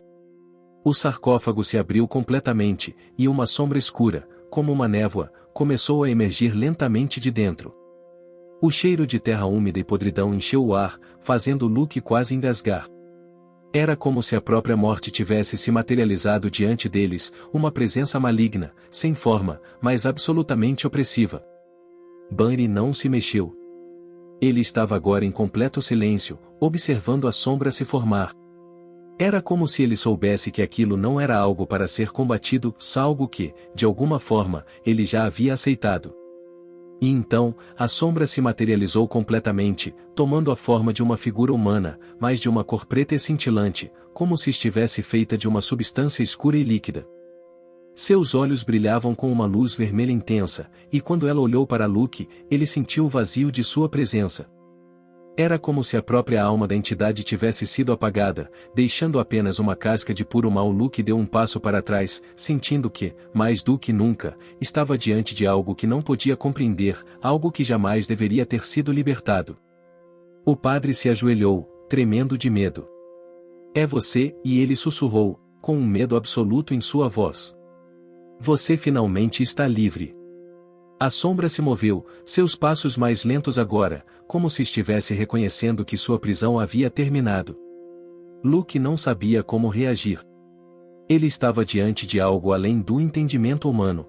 O sarcófago se abriu completamente, e uma sombra escura, como uma névoa, começou a emergir lentamente de dentro. O cheiro de terra úmida e podridão encheu o ar, fazendo Luke quase engasgar. Era como se a própria morte tivesse se materializado diante deles, uma presença maligna, sem forma, mas absolutamente opressiva. Bunny não se mexeu. Ele estava agora em completo silêncio, observando a sombra se formar. Era como se ele soubesse que aquilo não era algo para ser combatido, algo que, de alguma forma, ele já havia aceitado. E então, a sombra se materializou completamente, tomando a forma de uma figura humana, mas de uma cor preta e cintilante, como se estivesse feita de uma substância escura e líquida. Seus olhos brilhavam com uma luz vermelha intensa, e quando ela olhou para Luke, ele sentiu o vazio de sua presença. Era como se a própria alma da entidade tivesse sido apagada, deixando apenas uma casca de puro mal. Luke deu um passo para trás, sentindo que, mais do que nunca, estava diante de algo que não podia compreender, algo que jamais deveria ter sido libertado. O padre se ajoelhou, tremendo de medo. É você, e ele sussurrou, com um medo absoluto em sua voz. Você finalmente está livre. A sombra se moveu, seus passos mais lentos agora, como se estivesse reconhecendo que sua prisão havia terminado. Luke não sabia como reagir. Ele estava diante de algo além do entendimento humano.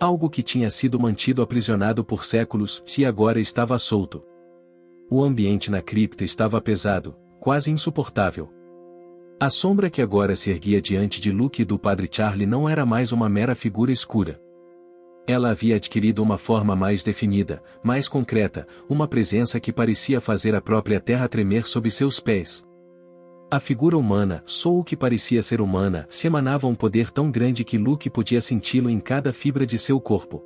Algo que tinha sido mantido aprisionado por séculos, e agora estava solto. O ambiente na cripta estava pesado, quase insuportável. A sombra que agora se erguia diante de Luke e do Padre Charlie não era mais uma mera figura escura. Ela havia adquirido uma forma mais definida, mais concreta, uma presença que parecia fazer a própria terra tremer sob seus pés. A figura humana, só o que parecia ser humana, se emanava um poder tão grande que Luke podia senti-lo em cada fibra de seu corpo.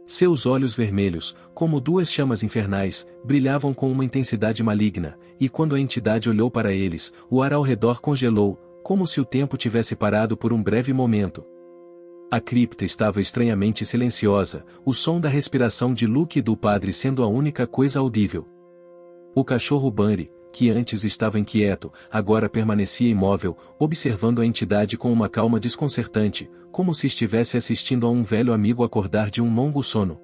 Seus olhos vermelhos, como duas chamas infernais, brilhavam com uma intensidade maligna, e quando a entidade olhou para eles, o ar ao redor congelou, como se o tempo tivesse parado por um breve momento. A cripta estava estranhamente silenciosa, o som da respiração de Luke e do padre sendo a única coisa audível. O cachorro Bunny, que antes estava inquieto, agora permanecia imóvel, observando a entidade com uma calma desconcertante, como se estivesse assistindo a um velho amigo acordar de um longo sono.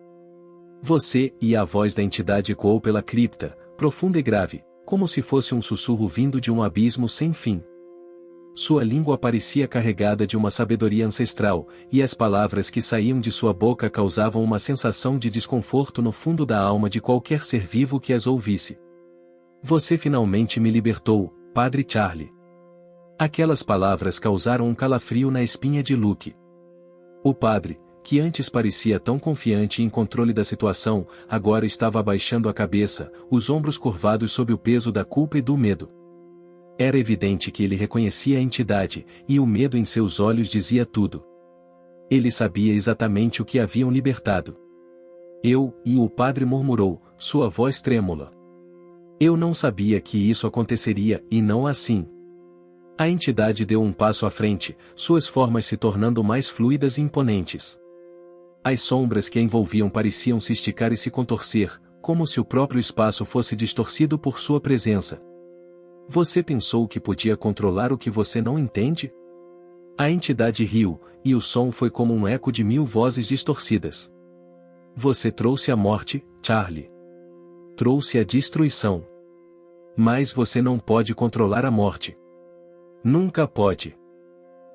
Você, e a voz da entidade ecoou pela cripta, profunda e grave, como se fosse um sussurro vindo de um abismo sem fim. Sua língua parecia carregada de uma sabedoria ancestral, e as palavras que saíam de sua boca causavam uma sensação de desconforto no fundo da alma de qualquer ser vivo que as ouvisse. Você finalmente me libertou, Padre Charlie. Aquelas palavras causaram um calafrio na espinha de Luke. O padre, que antes parecia tão confiante e em controle da situação, agora estava abaixando a cabeça, os ombros curvados sob o peso da culpa e do medo. Era evidente que ele reconhecia a entidade, e o medo em seus olhos dizia tudo. Ele sabia exatamente o que haviam libertado. E o padre murmurou, sua voz trêmula. Eu não sabia que isso aconteceria, e não assim. A entidade deu um passo à frente, suas formas se tornando mais fluidas e imponentes. As sombras que a envolviam pareciam se esticar e se contorcer, como se o próprio espaço fosse distorcido por sua presença. Você pensou que podia controlar o que você não entende? A entidade riu, e o som foi como um eco de 1000 vozes distorcidas. Você trouxe a morte, Charlie. Trouxe a destruição. Mas você não pode controlar a morte. Nunca pode.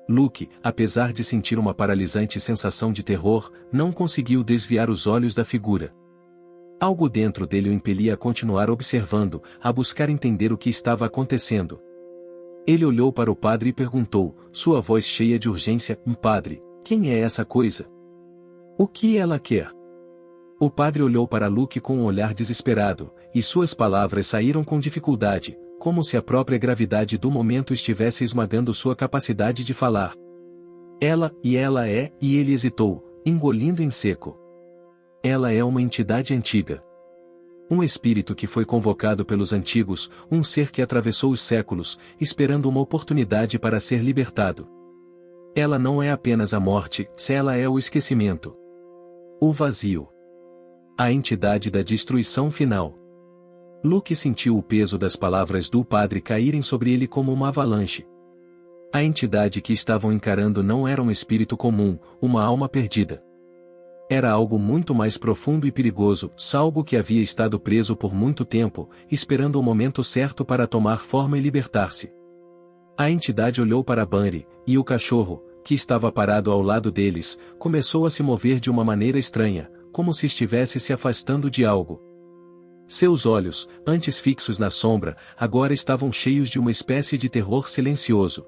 Luke, apesar de sentir uma paralisante sensação de terror, não conseguiu desviar os olhos da figura. Algo dentro dele o impelia a continuar observando, a buscar entender o que estava acontecendo. Ele olhou para o padre e perguntou, sua voz cheia de urgência, padre, quem é essa coisa? O que ela quer? O padre olhou para Luke com um olhar desesperado, e suas palavras saíram com dificuldade, como se a própria gravidade do momento estivesse esmagando sua capacidade de falar. Ela é, e ele hesitou, engolindo em seco. Ela é uma entidade antiga. Um espírito que foi convocado pelos antigos, um ser que atravessou os séculos, esperando uma oportunidade para ser libertado. Ela não é apenas a morte, se ela é o esquecimento. O vazio. A entidade da destruição final. Luke sentiu o peso das palavras do padre caírem sobre ele como uma avalanche. A entidade que estavam encarando não era um espírito comum, uma alma perdida. Era algo muito mais profundo e perigoso, algo que havia estado preso por muito tempo, esperando o momento certo para tomar forma e libertar-se. A entidade olhou para Bunny, e o cachorro, que estava parado ao lado deles, começou a se mover de uma maneira estranha, como se estivesse se afastando de algo. Seus olhos, antes fixos na sombra, agora estavam cheios de uma espécie de terror silencioso.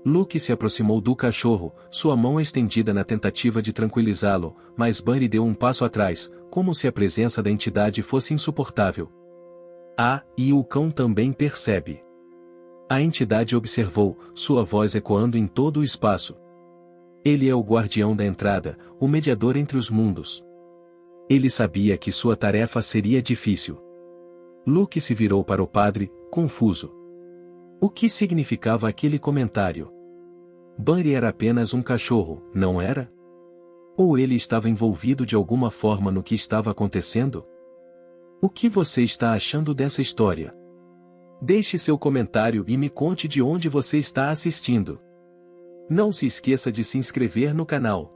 Luke se aproximou do cachorro, sua mão estendida na tentativa de tranquilizá-lo, mas Bunny deu um passo atrás, como se a presença da entidade fosse insuportável. E o cão também percebe. A entidade observou, sua voz ecoando em todo o espaço. Ele é o guardião da entrada, o mediador entre os mundos. Ele sabia que sua tarefa seria difícil. Luke se virou para o padre, confuso. O que significava aquele comentário? Bunny era apenas um cachorro, não era? Ou ele estava envolvido de alguma forma no que estava acontecendo? O que você está achando dessa história? Deixe seu comentário e me conte de onde você está assistindo. Não se esqueça de se inscrever no canal.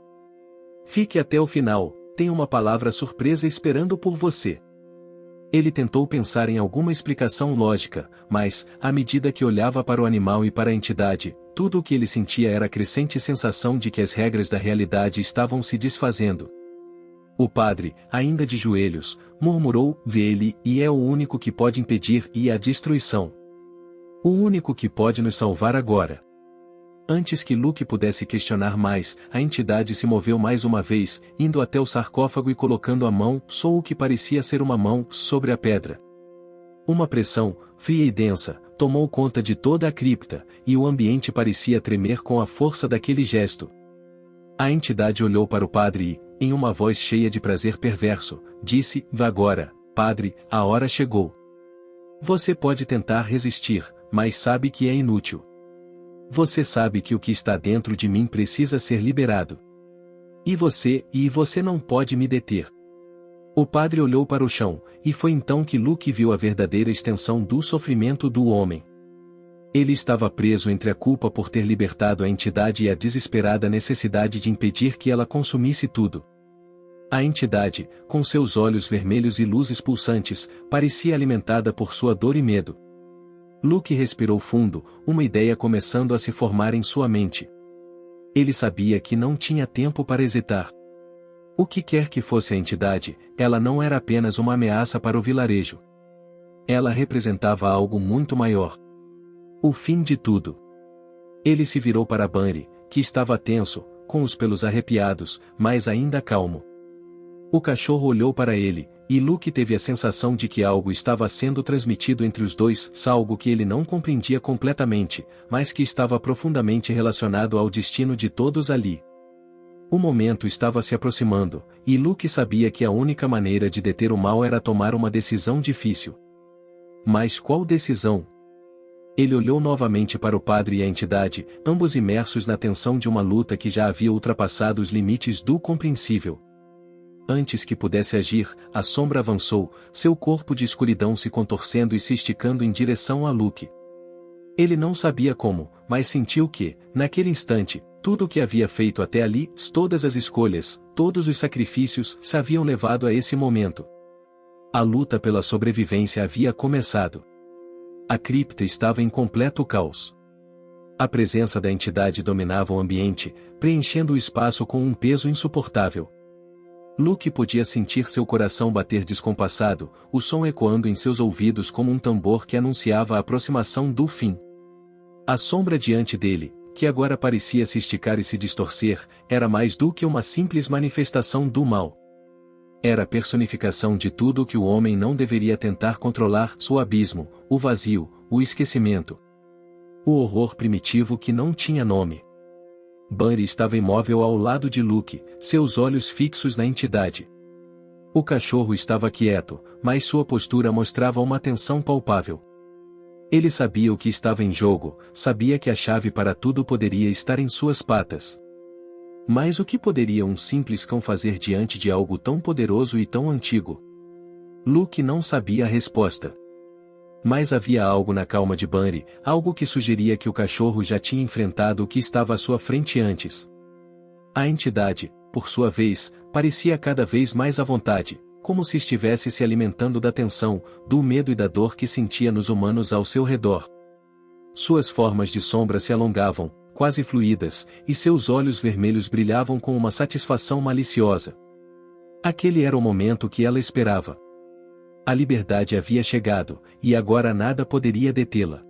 Fique até o final, tem uma palavra surpresa esperando por você. Ele tentou pensar em alguma explicação lógica, mas, à medida que olhava para o animal e para a entidade, tudo o que ele sentia era a crescente sensação de que as regras da realidade estavam se desfazendo. O padre, ainda de joelhos, murmurou: "Ele é o único que pode impedir a destruição. O único que pode nos salvar agora." Antes que Luke pudesse questionar mais, a entidade se moveu mais uma vez, indo até o sarcófago e colocando a mão, o que parecia ser uma mão, sobre a pedra. Uma pressão, fria e densa, tomou conta de toda a cripta, e o ambiente parecia tremer com a força daquele gesto. A entidade olhou para o padre e, em uma voz cheia de prazer perverso, disse: "Vá agora, padre, a hora chegou. Você pode tentar resistir, mas sabe que é inútil. Você sabe que o que está dentro de mim precisa ser liberado. E você não pode me deter." O padre olhou para o chão, e foi então que Luke viu a verdadeira extensão do sofrimento do homem. Ele estava preso entre a culpa por ter libertado a entidade e a desesperada necessidade de impedir que ela consumisse tudo. A entidade, com seus olhos vermelhos e luzes pulsantes, parecia alimentada por sua dor e medo. Luke respirou fundo, uma ideia começando a se formar em sua mente. Ele sabia que não tinha tempo para hesitar. O que quer que fosse a entidade, ela não era apenas uma ameaça para o vilarejo. Ela representava algo muito maior. O fim de tudo. Ele se virou para Bunny, que estava tenso, com os pelos arrepiados, mas ainda calmo. O cachorro olhou para ele, e Luke teve a sensação de que algo estava sendo transmitido entre os dois, algo que ele não compreendia completamente, mas que estava profundamente relacionado ao destino de todos ali. O momento estava se aproximando, e Luke sabia que a única maneira de deter o mal era tomar uma decisão difícil. Mas qual decisão? Ele olhou novamente para o padre e a entidade, ambos imersos na tensão de uma luta que já havia ultrapassado os limites do compreensível. Antes que pudesse agir, a sombra avançou, seu corpo de escuridão se contorcendo e se esticando em direção a Luke. Ele não sabia como, mas sentiu que, naquele instante, tudo o que havia feito até ali, todas as escolhas, todos os sacrifícios, se haviam levado a esse momento. A luta pela sobrevivência havia começado. A cripta estava em completo caos. A presença da entidade dominava o ambiente, preenchendo o espaço com um peso insuportável. Luke podia sentir seu coração bater descompassado, o som ecoando em seus ouvidos como um tambor que anunciava a aproximação do fim. A sombra diante dele, que agora parecia se esticar e se distorcer, era mais do que uma simples manifestação do mal. Era a personificação de tudo o que o homem não deveria tentar controlar: o abismo, o vazio, o esquecimento. O horror primitivo que não tinha nome. Bunny estava imóvel ao lado de Luke, seus olhos fixos na entidade. O cachorro estava quieto, mas sua postura mostrava uma tensão palpável. Ele sabia o que estava em jogo, sabia que a chave para tudo poderia estar em suas patas. Mas o que poderia um simples cão fazer diante de algo tão poderoso e tão antigo? Luke não sabia a resposta. Mas havia algo na calma de Bunny, algo que sugeria que o cachorro já tinha enfrentado o que estava à sua frente antes. A entidade, por sua vez, parecia cada vez mais à vontade, como se estivesse se alimentando da tensão, do medo e da dor que sentia nos humanos ao seu redor. Suas formas de sombra se alongavam, quase fluídas, e seus olhos vermelhos brilhavam com uma satisfação maliciosa. Aquele era o momento que ela esperava. A liberdade havia chegado, e agora nada poderia detê-la.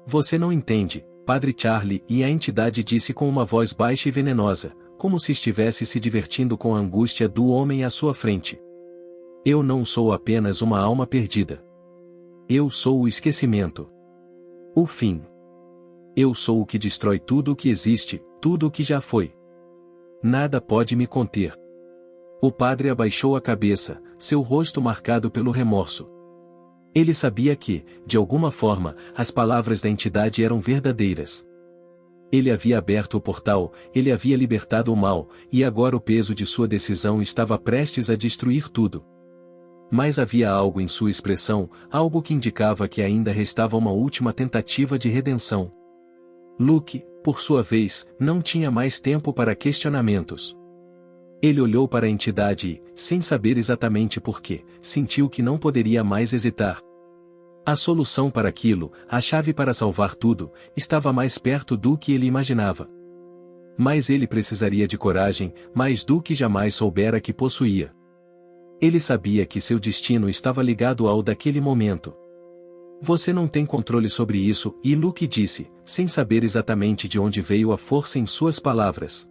"Você não entende, Padre Charlie", e a entidade disse com uma voz baixa e venenosa, como se estivesse se divertindo com a angústia do homem à sua frente. "Eu não sou apenas uma alma perdida. Eu sou o esquecimento. O fim. Eu sou o que destrói tudo o que existe, tudo o que já foi." Nada pode me conter. O padre abaixou a cabeça, seu rosto marcado pelo remorso. Ele sabia que, de alguma forma, as palavras da entidade eram verdadeiras. Ele havia aberto o portal, ele havia libertado o mal, e agora o peso de sua decisão estava prestes a destruir tudo. Mas havia algo em sua expressão, algo que indicava que ainda restava uma última tentativa de redenção. Luke, por sua vez, não tinha mais tempo para questionamentos. Ele olhou para a entidade e, sem saber exatamente por quê, sentiu que não poderia mais hesitar. A solução para aquilo, a chave para salvar tudo, estava mais perto do que ele imaginava. Mas ele precisaria de coragem, mais do que jamais soubera que possuía. Ele sabia que seu destino estava ligado ao daquele momento. Você não tem controle sobre isso, e Luke disse, sem saber exatamente de onde veio a força em suas palavras.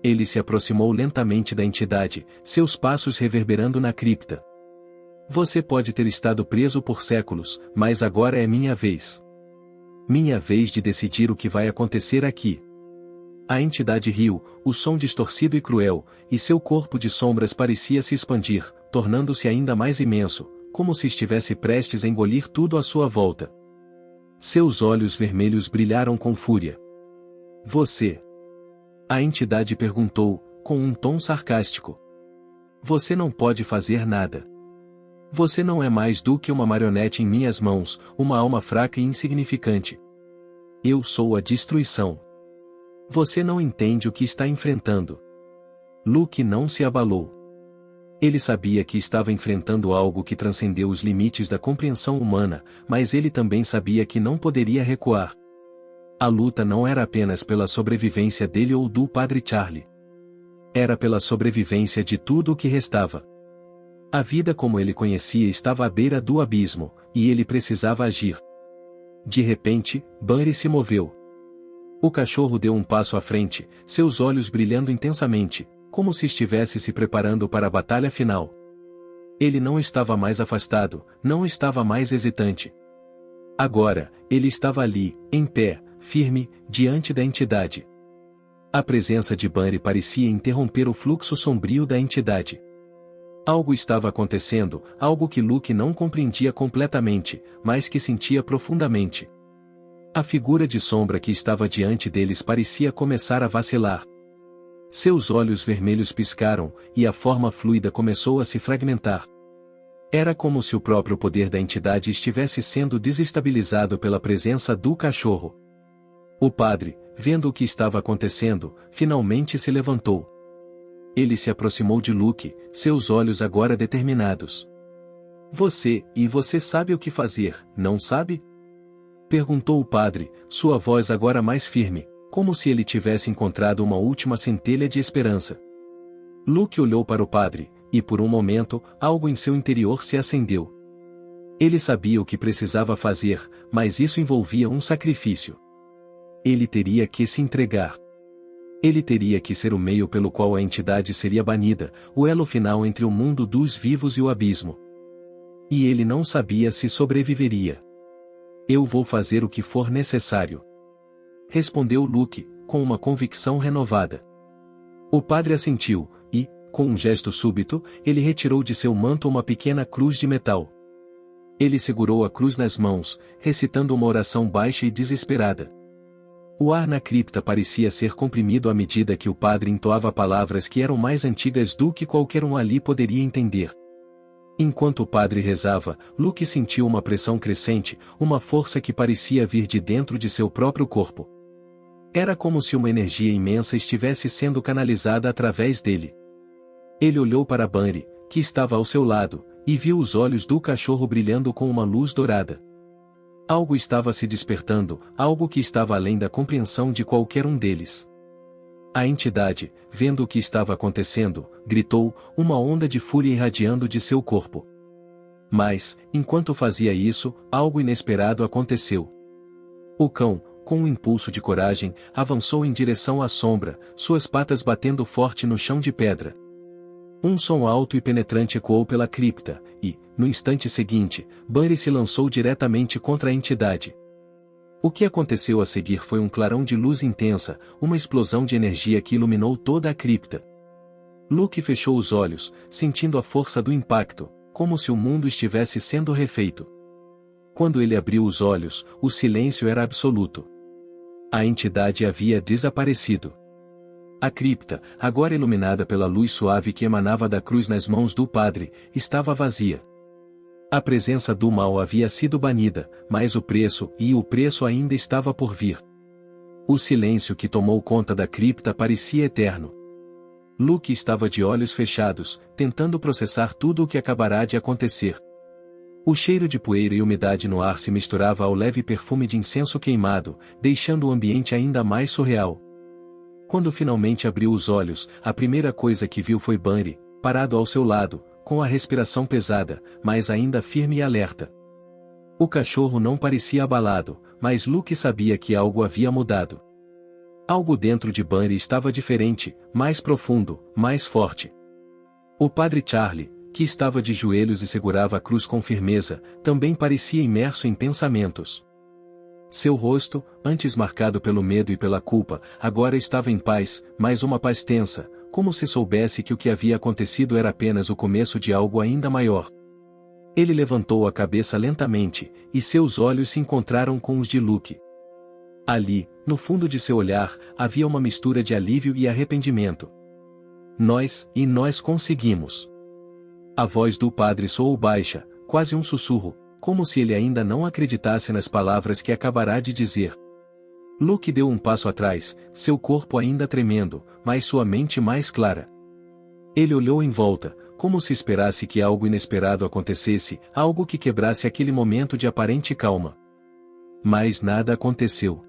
Ele se aproximou lentamente da entidade, seus passos reverberando na cripta. Você pode ter estado preso por séculos, mas agora é minha vez. Minha vez de decidir o que vai acontecer aqui. A entidade riu, o som distorcido e cruel, e seu corpo de sombras parecia se expandir, tornando-se ainda mais imenso, como se estivesse prestes a engolir tudo à sua volta. Seus olhos vermelhos brilharam com fúria. Você? A entidade perguntou, com um tom sarcástico. Você não pode fazer nada. Você não é mais do que uma marionete em minhas mãos, uma alma fraca e insignificante. Eu sou a destruição. Você não entende o que está enfrentando. Luke não se abalou. Ele sabia que estava enfrentando algo que transcendeu os limites da compreensão humana, mas ele também sabia que não poderia recuar. A luta não era apenas pela sobrevivência dele ou do Padre Charlie. Era pela sobrevivência de tudo o que restava. A vida como ele conhecia estava à beira do abismo, e ele precisava agir. De repente, Bunny se moveu. O cachorro deu um passo à frente, seus olhos brilhando intensamente, como se estivesse se preparando para a batalha final. Ele não estava mais afastado, não estava mais hesitante. Agora, ele estava ali, em pé, firme, diante da entidade. A presença de Bunny parecia interromper o fluxo sombrio da entidade. Algo estava acontecendo, algo que Luke não compreendia completamente, mas que sentia profundamente. A figura de sombra que estava diante deles parecia começar a vacilar. Seus olhos vermelhos piscaram, e a forma fluida começou a se fragmentar. Era como se o próprio poder da entidade estivesse sendo desestabilizado pela presença do cachorro. O padre, vendo o que estava acontecendo, finalmente se levantou. Ele se aproximou de Luke, seus olhos agora determinados. Você sabe o que fazer, não sabe? Perguntou o padre, sua voz agora mais firme, como se ele tivesse encontrado uma última centelha de esperança. Luke olhou para o padre, e por um momento, algo em seu interior se acendeu. Ele sabia o que precisava fazer, mas isso envolvia um sacrifício. Ele teria que se entregar. Ele teria que ser o meio pelo qual a entidade seria banida, o elo final entre o mundo dos vivos e o abismo. E ele não sabia se sobreviveria. Eu vou fazer o que for necessário. Respondeu Luke, com uma convicção renovada. O padre assentiu, e, com um gesto súbito, ele retirou de seu manto uma pequena cruz de metal. Ele segurou a cruz nas mãos, recitando uma oração baixa e desesperada. O ar na cripta parecia ser comprimido à medida que o padre entoava palavras que eram mais antigas do que qualquer um ali poderia entender. Enquanto o padre rezava, Luke sentiu uma pressão crescente, uma força que parecia vir de dentro de seu próprio corpo. Era como se uma energia imensa estivesse sendo canalizada através dele. Ele olhou para Bunny, que estava ao seu lado, e viu os olhos do cachorro brilhando com uma luz dourada. Algo estava se despertando, algo que estava além da compreensão de qualquer um deles. A entidade, vendo o que estava acontecendo, gritou, uma onda de fúria irradiando de seu corpo. Mas, enquanto fazia isso, algo inesperado aconteceu. O cão, com um impulso de coragem, avançou em direção à sombra, suas patas batendo forte no chão de pedra. Um som alto e penetrante ecoou pela cripta, e, no instante seguinte, Bunny se lançou diretamente contra a entidade. O que aconteceu a seguir foi um clarão de luz intensa, uma explosão de energia que iluminou toda a cripta. Luke fechou os olhos, sentindo a força do impacto, como se o mundo estivesse sendo refeito. Quando ele abriu os olhos, o silêncio era absoluto. A entidade havia desaparecido. A cripta, agora iluminada pela luz suave que emanava da cruz nas mãos do padre, estava vazia. A presença do mal havia sido banida, mas o preço ainda estava por vir. O silêncio que tomou conta da cripta parecia eterno. Luke estava de olhos fechados, tentando processar tudo o que acabará de acontecer. O cheiro de poeira e umidade no ar se misturava ao leve perfume de incenso queimado, deixando o ambiente ainda mais surreal. Quando finalmente abriu os olhos, a primeira coisa que viu foi Bunny, parado ao seu lado, com a respiração pesada, mas ainda firme e alerta. O cachorro não parecia abalado, mas Luke sabia que algo havia mudado. Algo dentro de Bunny estava diferente, mais profundo, mais forte. O padre Charlie, que estava de joelhos e segurava a cruz com firmeza, também parecia imerso em pensamentos. Seu rosto, antes marcado pelo medo e pela culpa, agora estava em paz, mas uma paz tensa, como se soubesse que o que havia acontecido era apenas o começo de algo ainda maior. Ele levantou a cabeça lentamente, e seus olhos se encontraram com os de Luke. Ali, no fundo de seu olhar, havia uma mistura de alívio e arrependimento. Nós conseguimos. A voz do padre soou baixa, quase um sussurro, como se ele ainda não acreditasse nas palavras que acabará de dizer. Luke deu um passo atrás, seu corpo ainda tremendo, mas sua mente mais clara. Ele olhou em volta, como se esperasse que algo inesperado acontecesse, algo que quebrasse aquele momento de aparente calma. Mas nada aconteceu.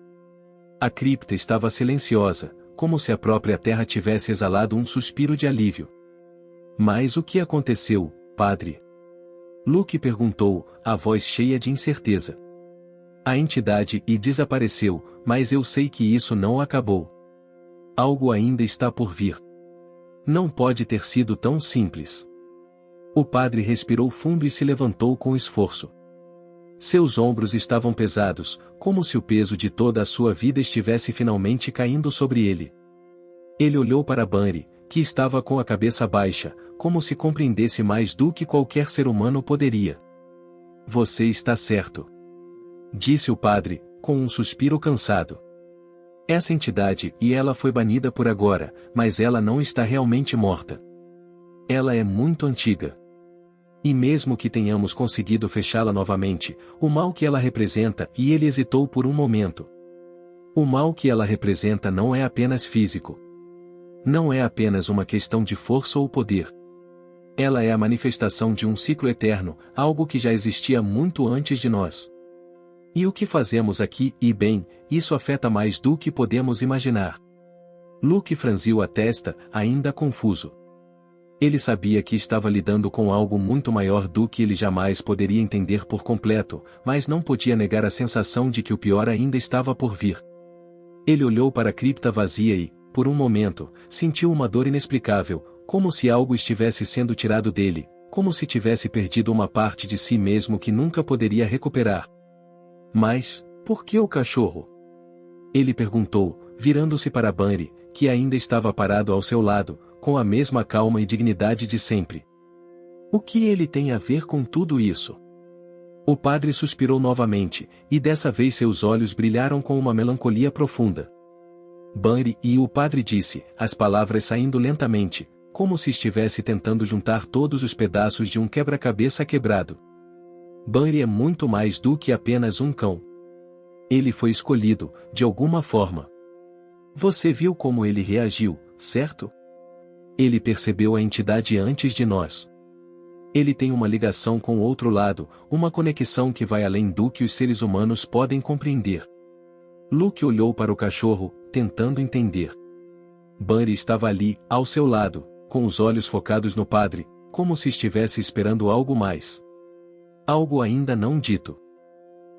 A cripta estava silenciosa, como se a própria terra tivesse exalado um suspiro de alívio. Mas o que aconteceu, padre? Luke perguntou, a voz cheia de incerteza. A entidade desapareceu, mas eu sei que isso não acabou. Algo ainda está por vir. Não pode ter sido tão simples. O padre respirou fundo e se levantou com esforço. Seus ombros estavam pesados, como se o peso de toda a sua vida estivesse finalmente caindo sobre ele. Ele olhou para Bunny, que estava com a cabeça baixa, como se compreendesse mais do que qualquer ser humano poderia. Você está certo. Disse o padre, com um suspiro cansado. Essa entidade ela foi banida por agora, mas ela não está realmente morta. Ela é muito antiga. E mesmo que tenhamos conseguido fechá-la novamente, o mal que ela representa ele hesitou por um momento. O mal que ela representa não é apenas físico. Não é apenas uma questão de força ou poder. Ela é a manifestação de um ciclo eterno, algo que já existia muito antes de nós. E o que fazemos aqui, bem, isso afeta mais do que podemos imaginar. Luke franziu a testa, ainda confuso. Ele sabia que estava lidando com algo muito maior do que ele jamais poderia entender por completo, mas não podia negar a sensação de que o pior ainda estava por vir. Ele olhou para a cripta vazia e, por um momento, sentiu uma dor inexplicável, como se algo estivesse sendo tirado dele, como se tivesse perdido uma parte de si mesmo que nunca poderia recuperar. Mas, por que o cachorro? Ele perguntou, virando-se para Bunny, que ainda estava parado ao seu lado, com a mesma calma e dignidade de sempre. O que ele tem a ver com tudo isso? O padre suspirou novamente, e dessa vez seus olhos brilharam com uma melancolia profunda. Bunny, o padre disse, as palavras saindo lentamente, como se estivesse tentando juntar todos os pedaços de um quebra-cabeça quebrado. Bunny é muito mais do que apenas um cão. Ele foi escolhido, de alguma forma. Você viu como ele reagiu, certo? Ele percebeu a entidade antes de nós. Ele tem uma ligação com o outro lado, uma conexão que vai além do que os seres humanos podem compreender. Luke olhou para o cachorro, tentando entender. Bunny estava ali, ao seu lado, com os olhos focados no padre, como se estivesse esperando algo mais. Algo ainda não dito.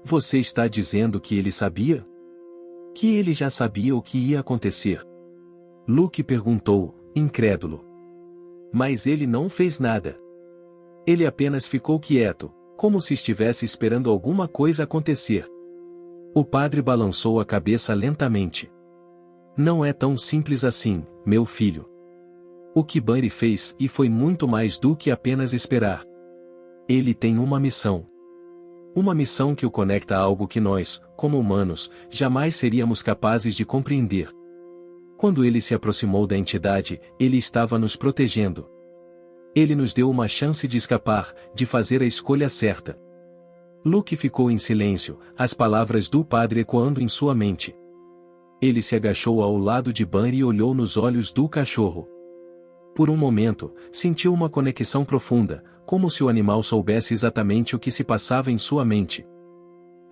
Você está dizendo que ele sabia? Que ele já sabia o que ia acontecer? Luke perguntou, incrédulo. Mas ele não fez nada. Ele apenas ficou quieto, como se estivesse esperando alguma coisa acontecer. O padre balançou a cabeça lentamente. Não é tão simples assim, meu filho. O que Bunny fez e foi muito mais do que apenas esperar. Ele tem uma missão. Uma missão que o conecta a algo que nós, como humanos, jamais seríamos capazes de compreender. Quando ele se aproximou da entidade, ele estava nos protegendo. Ele nos deu uma chance de escapar, de fazer a escolha certa. Luke ficou em silêncio, as palavras do padre ecoando em sua mente. Ele se agachou ao lado de Bunny e olhou nos olhos do cachorro. Por um momento, sentiu uma conexão profunda, como se o animal soubesse exatamente o que se passava em sua mente.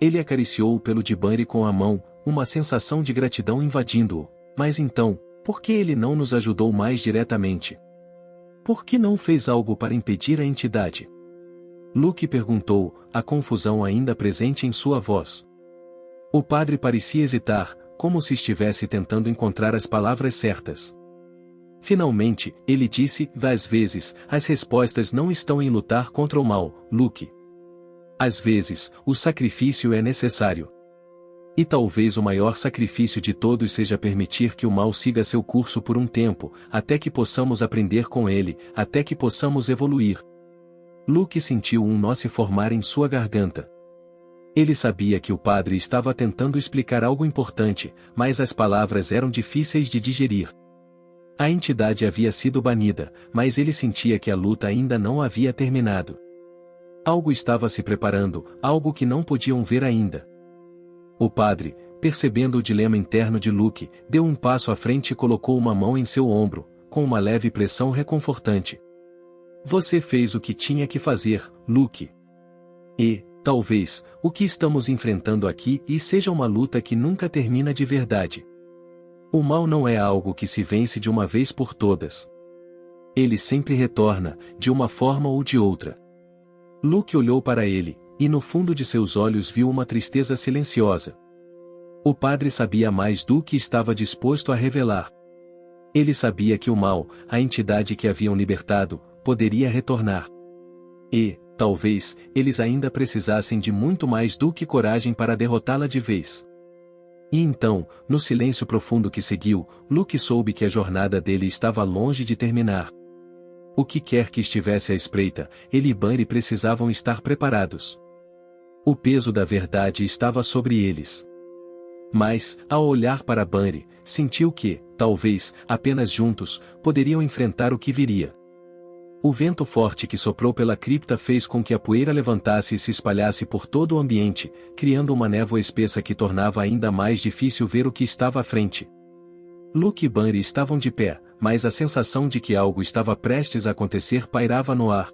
Ele acariciou o pelo de Bunny com a mão, uma sensação de gratidão invadindo-o. Mas então, por que ele não nos ajudou mais diretamente? Por que não fez algo para impedir a entidade? Luke perguntou, a confusão ainda presente em sua voz. O padre parecia hesitar, como se estivesse tentando encontrar as palavras certas. Finalmente, ele disse, às vezes, as respostas não estão em lutar contra o mal, Luke. Às vezes, o sacrifício é necessário. E talvez o maior sacrifício de todos seja permitir que o mal siga seu curso por um tempo, até que possamos aprender com ele, até que possamos evoluir. Luke sentiu um nó se formar em sua garganta. Ele sabia que o padre estava tentando explicar algo importante, mas as palavras eram difíceis de digerir. A entidade havia sido banida, mas ele sentia que a luta ainda não havia terminado. Algo estava se preparando, algo que não podiam ver ainda. O padre, percebendo o dilema interno de Luke, deu um passo à frente e colocou uma mão em seu ombro, com uma leve pressão reconfortante. Você fez o que tinha que fazer, Luke. E, talvez, o que estamos enfrentando aqui seja uma luta que nunca termina de verdade. O mal não é algo que se vence de uma vez por todas. Ele sempre retorna, de uma forma ou de outra. Luke olhou para ele, e no fundo de seus olhos viu uma tristeza silenciosa. O padre sabia mais do que estava disposto a revelar. Ele sabia que o mal, a entidade que haviam libertado, poderia retornar. E, talvez, eles ainda precisassem de muito mais do que coragem para derrotá-la de vez. E então, no silêncio profundo que seguiu, Luke soube que a jornada dele estava longe de terminar. O que quer que estivesse à espreita, ele e Bunny precisavam estar preparados. O peso da verdade estava sobre eles. Mas, ao olhar para Bunny, sentiu que, talvez, apenas juntos, poderiam enfrentar o que viria. O vento forte que soprou pela cripta fez com que a poeira levantasse e se espalhasse por todo o ambiente, criando uma névoa espessa que tornava ainda mais difícil ver o que estava à frente. Luke e Bunny estavam de pé, mas a sensação de que algo estava prestes a acontecer pairava no ar.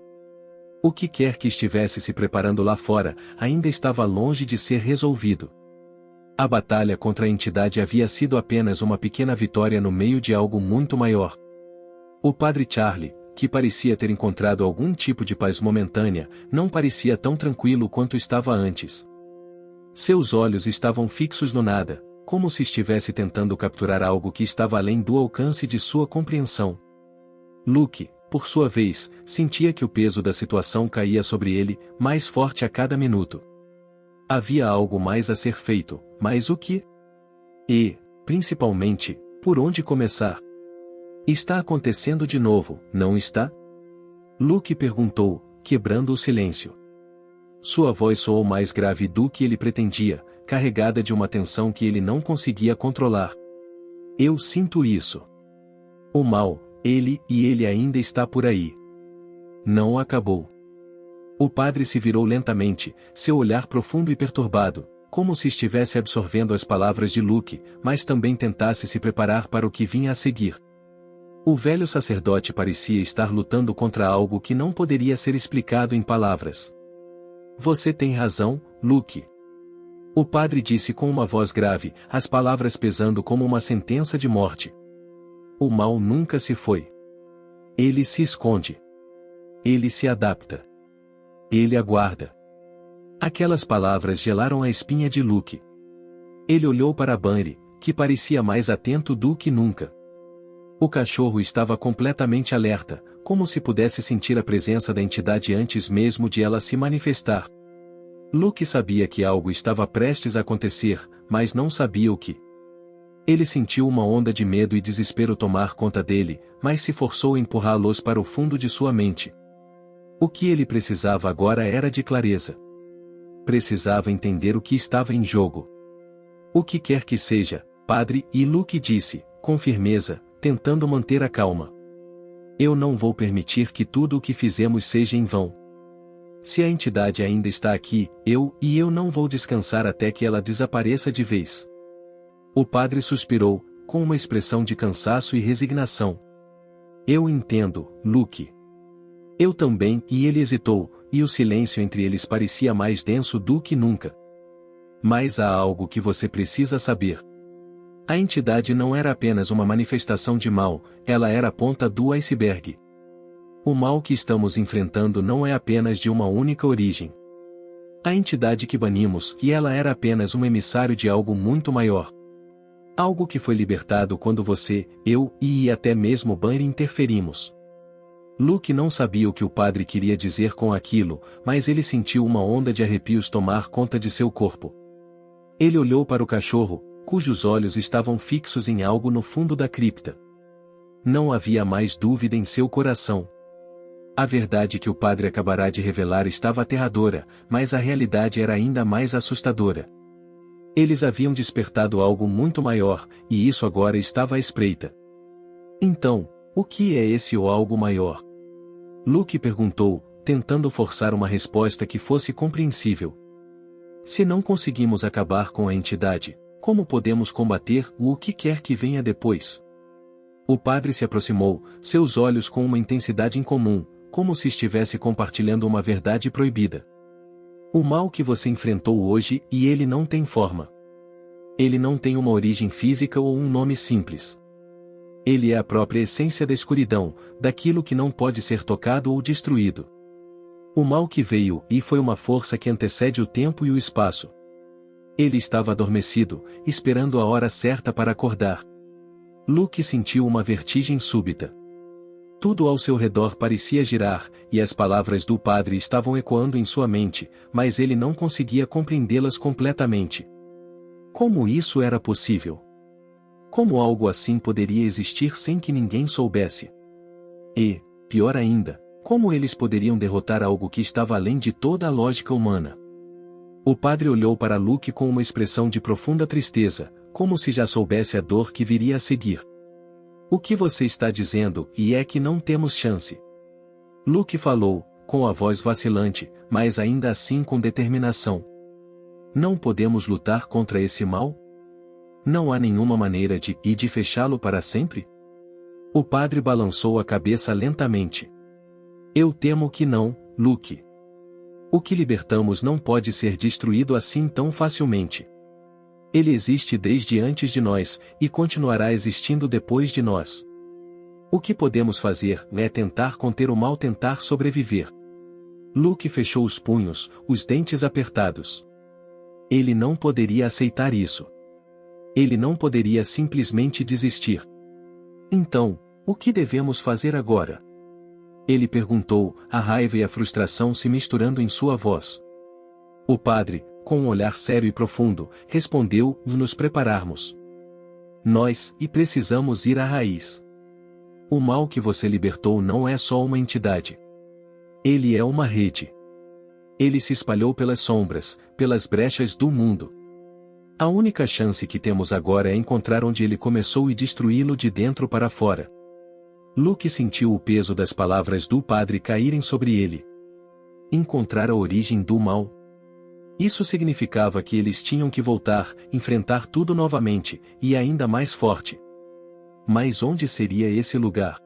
O que quer que estivesse se preparando lá fora, ainda estava longe de ser resolvido. A batalha contra a entidade havia sido apenas uma pequena vitória no meio de algo muito maior. O padre Charlie, que parecia ter encontrado algum tipo de paz momentânea, não parecia tão tranquilo quanto estava antes. Seus olhos estavam fixos no nada, como se estivesse tentando capturar algo que estava além do alcance de sua compreensão. Luke, por sua vez, sentia que o peso da situação caía sobre ele, mais forte a cada minuto. Havia algo mais a ser feito, mas o que? E, principalmente, por onde começar? Está acontecendo de novo, não está? Luke perguntou, quebrando o silêncio. Sua voz soou mais grave do que ele pretendia, carregada de uma tensão que ele não conseguia controlar. Eu sinto isso. O mal, ele ainda está por aí. Não acabou. O padre se virou lentamente, seu olhar profundo e perturbado, como se estivesse absorvendo as palavras de Luke, mas também tentasse se preparar para o que vinha a seguir. O velho sacerdote parecia estar lutando contra algo que não poderia ser explicado em palavras. Você tem razão, Luke. O padre disse com uma voz grave, as palavras pesando como uma sentença de morte. O mal nunca se foi. Ele se esconde. Ele se adapta. Ele aguarda. Aquelas palavras gelaram a espinha de Luke. Ele olhou para Bunny, que parecia mais atento do que nunca. O cachorro estava completamente alerta, como se pudesse sentir a presença da entidade antes mesmo de ela se manifestar. Luke sabia que algo estava prestes a acontecer, mas não sabia o que. Ele sentiu uma onda de medo e desespero tomar conta dele, mas se forçou a empurrá-los para o fundo de sua mente. O que ele precisava agora era de clareza. Precisava entender o que estava em jogo. O que quer que seja, padre, e Luke disse, com firmeza, tentando manter a calma. Eu não vou permitir que tudo o que fizemos seja em vão. Se a entidade ainda está aqui, eu não vou descansar até que ela desapareça de vez. O padre suspirou, com uma expressão de cansaço e resignação. Eu entendo, Luke. Eu também, e ele hesitou, e o silêncio entre eles parecia mais denso do que nunca. Mas há algo que você precisa saber. A entidade não era apenas uma manifestação de mal, ela era a ponta do iceberg. O mal que estamos enfrentando não é apenas de uma única origem. A entidade que banimos, e ela era apenas um emissário de algo muito maior. Algo que foi libertado quando você, eu, e até mesmo Bunny interferimos. Luke não sabia o que o padre queria dizer com aquilo, mas ele sentiu uma onda de arrepios tomar conta de seu corpo. Ele olhou para o cachorro, cujos olhos estavam fixos em algo no fundo da cripta. Não havia mais dúvida em seu coração. A verdade que o padre acabará de revelar estava aterradora, mas a realidade era ainda mais assustadora. Eles haviam despertado algo muito maior, e isso agora estava à espreita. Então, o que é esse ou algo maior? Luke perguntou, tentando forçar uma resposta que fosse compreensível. Se não conseguimos acabar com a entidade, como podemos combater o que quer que venha depois? O padre se aproximou, seus olhos com uma intensidade incomum, como se estivesse compartilhando uma verdade proibida. O mal que você enfrentou hoje, e ele não tem forma. Ele não tem uma origem física ou um nome simples. Ele é a própria essência da escuridão, daquilo que não pode ser tocado ou destruído. O mal que veio e foi uma força que antecede o tempo e o espaço. Ele estava adormecido, esperando a hora certa para acordar. Luke sentiu uma vertigem súbita. Tudo ao seu redor parecia girar, e as palavras do padre estavam ecoando em sua mente, mas ele não conseguia compreendê-las completamente. Como isso era possível? Como algo assim poderia existir sem que ninguém soubesse? E, pior ainda, como eles poderiam derrotar algo que estava além de toda a lógica humana? O padre olhou para Luke com uma expressão de profunda tristeza, como se já soubesse a dor que viria a seguir. O que você está dizendo, e é que não temos chance. Luke falou, com a voz vacilante, mas ainda assim com determinação. Não podemos lutar contra esse mal? Não há nenhuma maneira de fechá-lo para sempre? O padre balançou a cabeça lentamente. Eu temo que não, Luke. O que libertamos não pode ser destruído assim tão facilmente. Ele existe desde antes de nós, e continuará existindo depois de nós. O que podemos fazer é tentar conter o mal, tentar sobreviver. Luke fechou os punhos, os dentes apertados. Ele não poderia aceitar isso. Ele não poderia simplesmente desistir. Então, o que devemos fazer agora? Ele perguntou, a raiva e a frustração se misturando em sua voz. O padre, com um olhar sério e profundo, respondeu, nos prepararmos. Nós, precisamos ir à raiz. O mal que você libertou não é só uma entidade. Ele é uma rede. Ele se espalhou pelas sombras, pelas brechas do mundo. A única chance que temos agora é encontrar onde ele começou e destruí-lo de dentro para fora. Luke sentiu o peso das palavras do padre caírem sobre ele. Encontrar a origem do mal. Isso significava que eles tinham que voltar, enfrentar tudo novamente, e ainda mais forte. Mas onde seria esse lugar?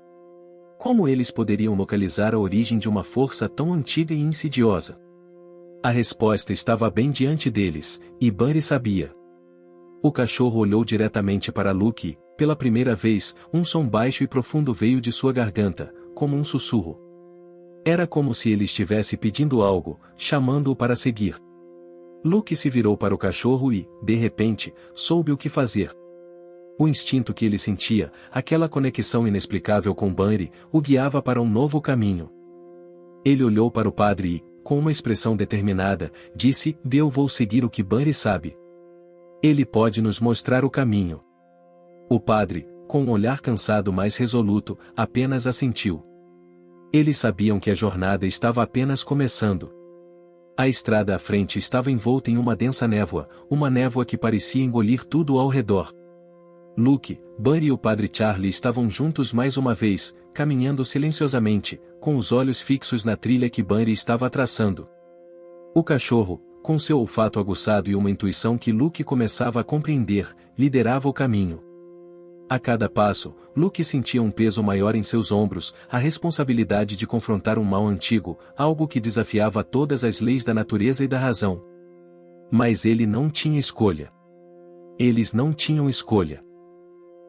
Como eles poderiam localizar a origem de uma força tão antiga e insidiosa? A resposta estava bem diante deles, e Bunny sabia. O cachorro olhou diretamente para Luke, pela primeira vez, um som baixo e profundo veio de sua garganta, como um sussurro. Era como se ele estivesse pedindo algo, chamando-o para seguir. Luke se virou para o cachorro e, de repente, soube o que fazer. O instinto que ele sentia, aquela conexão inexplicável com Bunny, o guiava para um novo caminho. Ele olhou para o padre e, com uma expressão determinada, disse: Eu vou seguir o que Bunny sabe. Ele pode nos mostrar o caminho. O padre, com um olhar cansado mas resoluto, apenas assentiu. Eles sabiam que a jornada estava apenas começando. A estrada à frente estava envolta em uma densa névoa, uma névoa que parecia engolir tudo ao redor. Luke, Bunny e o padre Charlie estavam juntos mais uma vez, caminhando silenciosamente, com os olhos fixos na trilha que Bunny estava traçando. O cachorro, com seu olfato aguçado e uma intuição que Luke começava a compreender, liderava o caminho. A cada passo, Luke sentia um peso maior em seus ombros, a responsabilidade de confrontar um mal antigo, algo que desafiava todas as leis da natureza e da razão. Mas ele não tinha escolha. Eles não tinham escolha.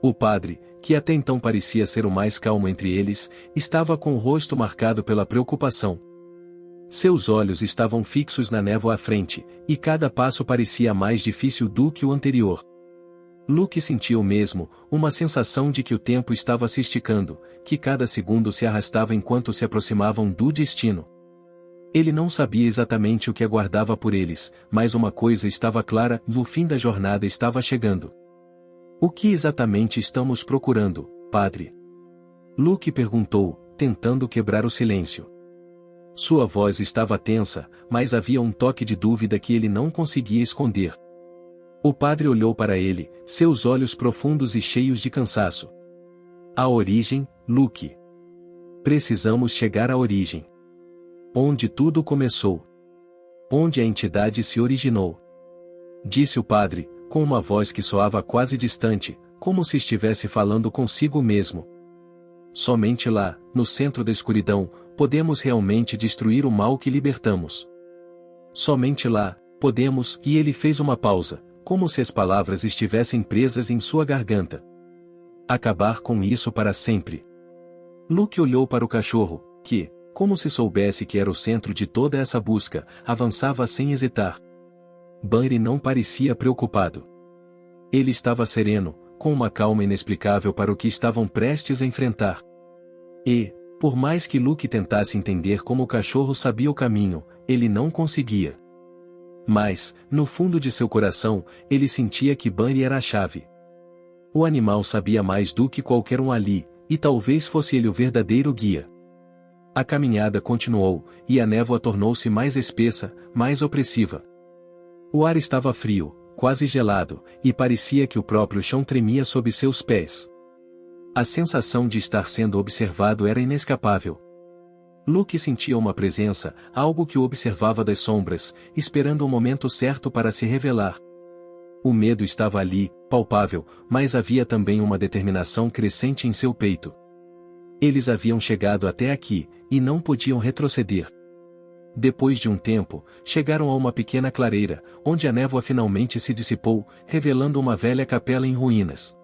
O padre, que até então parecia ser o mais calmo entre eles, estava com o rosto marcado pela preocupação. Seus olhos estavam fixos na névoa à frente, e cada passo parecia mais difícil do que o anterior. Luke sentiu mesmo, uma sensação de que o tempo estava se esticando, que cada segundo se arrastava enquanto se aproximavam do destino. Ele não sabia exatamente o que aguardava por eles, mas uma coisa estava clara: o fim da jornada estava chegando. O que exatamente estamos procurando, padre? Luke perguntou, tentando quebrar o silêncio. Sua voz estava tensa, mas havia um toque de dúvida que ele não conseguia esconder. O padre olhou para ele, seus olhos profundos e cheios de cansaço. A origem, Luke. Precisamos chegar à origem. Onde tudo começou. Onde a entidade se originou. Disse o padre, com uma voz que soava quase distante, como se estivesse falando consigo mesmo. Somente lá, no centro da escuridão, podemos realmente destruir o mal que libertamos. Somente lá, podemos. E ele fez uma pausa, como se as palavras estivessem presas em sua garganta. Acabar com isso para sempre. Luke olhou para o cachorro, que, como se soubesse que era o centro de toda essa busca, avançava sem hesitar. Bunny não parecia preocupado. Ele estava sereno, com uma calma inexplicável para o que estavam prestes a enfrentar. E, por mais que Luke tentasse entender como o cachorro sabia o caminho, ele não conseguia. Mas, no fundo de seu coração, ele sentia que Bunny era a chave. O animal sabia mais do que qualquer um ali, e talvez fosse ele o verdadeiro guia. A caminhada continuou, e a névoa tornou-se mais espessa, mais opressiva. O ar estava frio, quase gelado, e parecia que o próprio chão tremia sob seus pés. A sensação de estar sendo observado era inescapável. Luke sentia uma presença, algo que o observava das sombras, esperando o momento certo para se revelar. O medo estava ali, palpável, mas havia também uma determinação crescente em seu peito. Eles haviam chegado até aqui, e não podiam retroceder. Depois de um tempo, chegaram a uma pequena clareira, onde a névoa finalmente se dissipou, revelando uma velha capela em ruínas.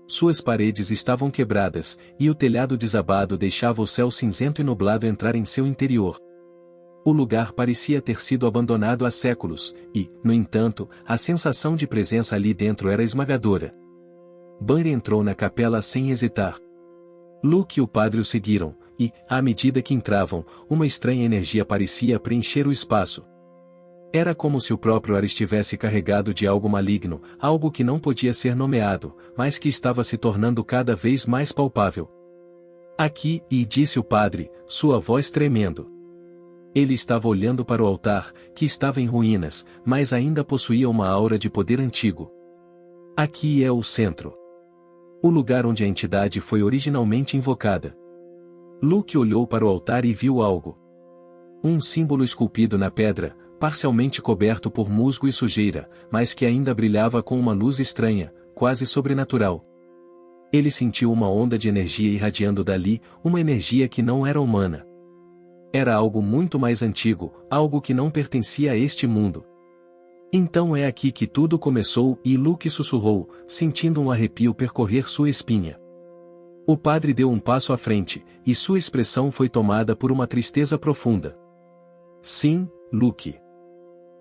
Suas paredes estavam quebradas, e o telhado desabado deixava o céu cinzento e nublado entrar em seu interior. O lugar parecia ter sido abandonado há séculos, e, no entanto, a sensação de presença ali dentro era esmagadora. Bunny entrou na capela sem hesitar. Luke e o padre o seguiram, e, à medida que entravam, uma estranha energia parecia preencher o espaço. Era como se o próprio ar estivesse carregado de algo maligno, algo que não podia ser nomeado, mas que estava se tornando cada vez mais palpável. Aqui, disse o padre, sua voz tremendo. Ele estava olhando para o altar, que estava em ruínas, mas ainda possuía uma aura de poder antigo. Aqui é o centro. O lugar onde a entidade foi originalmente invocada. Luke olhou para o altar e viu algo. Um símbolo esculpido na pedra, parcialmente coberto por musgo e sujeira, mas que ainda brilhava com uma luz estranha, quase sobrenatural. Ele sentiu uma onda de energia irradiando dali, uma energia que não era humana. Era algo muito mais antigo, algo que não pertencia a este mundo. Então é aqui que tudo começou, e Luke sussurrou, sentindo um arrepio percorrer sua espinha. O padre deu um passo à frente, e sua expressão foi tomada por uma tristeza profunda. Sim, Luke.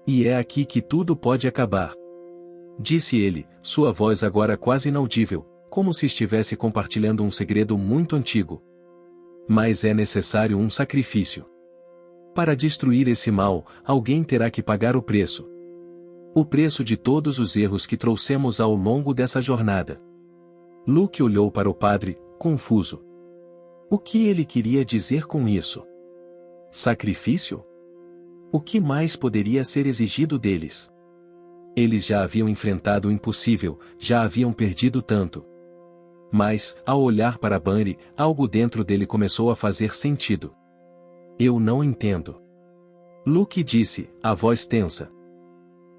E é aqui que tudo pode acabar. Disse ele, sua voz agora quase inaudível, como se estivesse compartilhando um segredo muito antigo. Mas é necessário um sacrifício. Para destruir esse mal, alguém terá que pagar o preço. O preço de todos os erros que trouxemos ao longo dessa jornada. Luke olhou para o padre, confuso. O que ele queria dizer com isso? Sacrifício? O que mais poderia ser exigido deles? Eles já haviam enfrentado o impossível, já haviam perdido tanto. Mas, ao olhar para Bunny, algo dentro dele começou a fazer sentido. Eu não entendo. Luke disse, a voz tensa.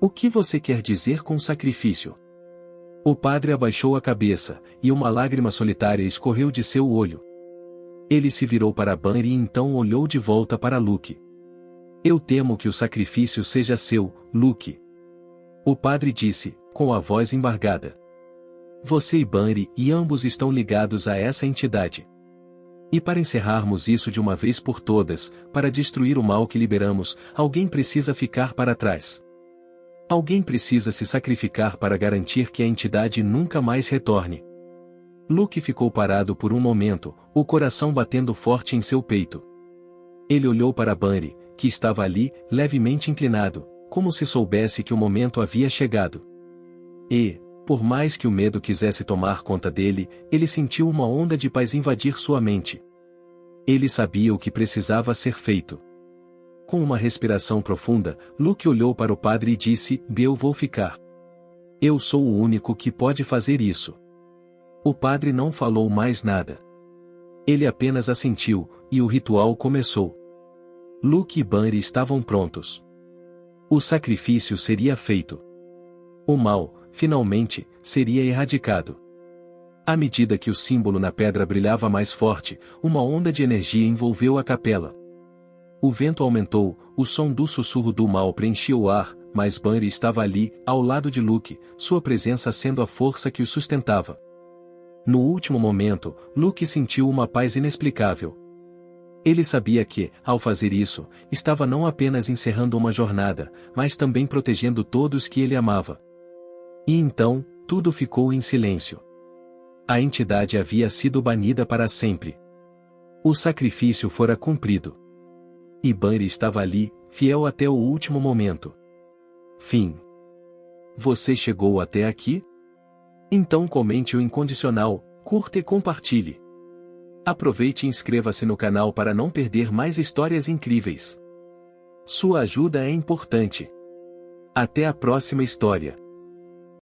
O que você quer dizer com sacrifício? O padre abaixou a cabeça, e uma lágrima solitária escorreu de seu olho. Ele se virou para Bunny e então olhou de volta para Luke. Eu temo que o sacrifício seja seu, Luke. O padre disse, com a voz embargada. Você e Bunny e ambos estão ligados a essa entidade. E para encerrarmos isso de uma vez por todas, para destruir o mal que liberamos, alguém precisa ficar para trás. Alguém precisa se sacrificar para garantir que a entidade nunca mais retorne. Luke ficou parado por um momento, o coração batendo forte em seu peito. Ele olhou para Bunny, que estava ali, levemente inclinado, como se soubesse que o momento havia chegado. E, por mais que o medo quisesse tomar conta dele, ele sentiu uma onda de paz invadir sua mente. Ele sabia o que precisava ser feito. Com uma respiração profunda, Luke olhou para o padre e disse, eu vou ficar. Eu sou o único que pode fazer isso. O padre não falou mais nada. Ele apenas assentiu, e o ritual começou. Luke e Bunny estavam prontos. O sacrifício seria feito. O mal, finalmente, seria erradicado. À medida que o símbolo na pedra brilhava mais forte, uma onda de energia envolveu a capela. O vento aumentou, o som do sussurro do mal preenchia o ar, mas Bunny estava ali, ao lado de Luke, sua presença sendo a força que o sustentava. No último momento, Luke sentiu uma paz inexplicável. Ele sabia que, ao fazer isso, estava não apenas encerrando uma jornada, mas também protegendo todos que ele amava. E então, tudo ficou em silêncio. A entidade havia sido banida para sempre. O sacrifício fora cumprido. E Bunny estava ali, fiel até o último momento. Fim. Você chegou até aqui? Então comente o incondicional, curta e compartilhe. Aproveite e inscreva-se no canal para não perder mais histórias incríveis. Sua ajuda é importante. Até a próxima história.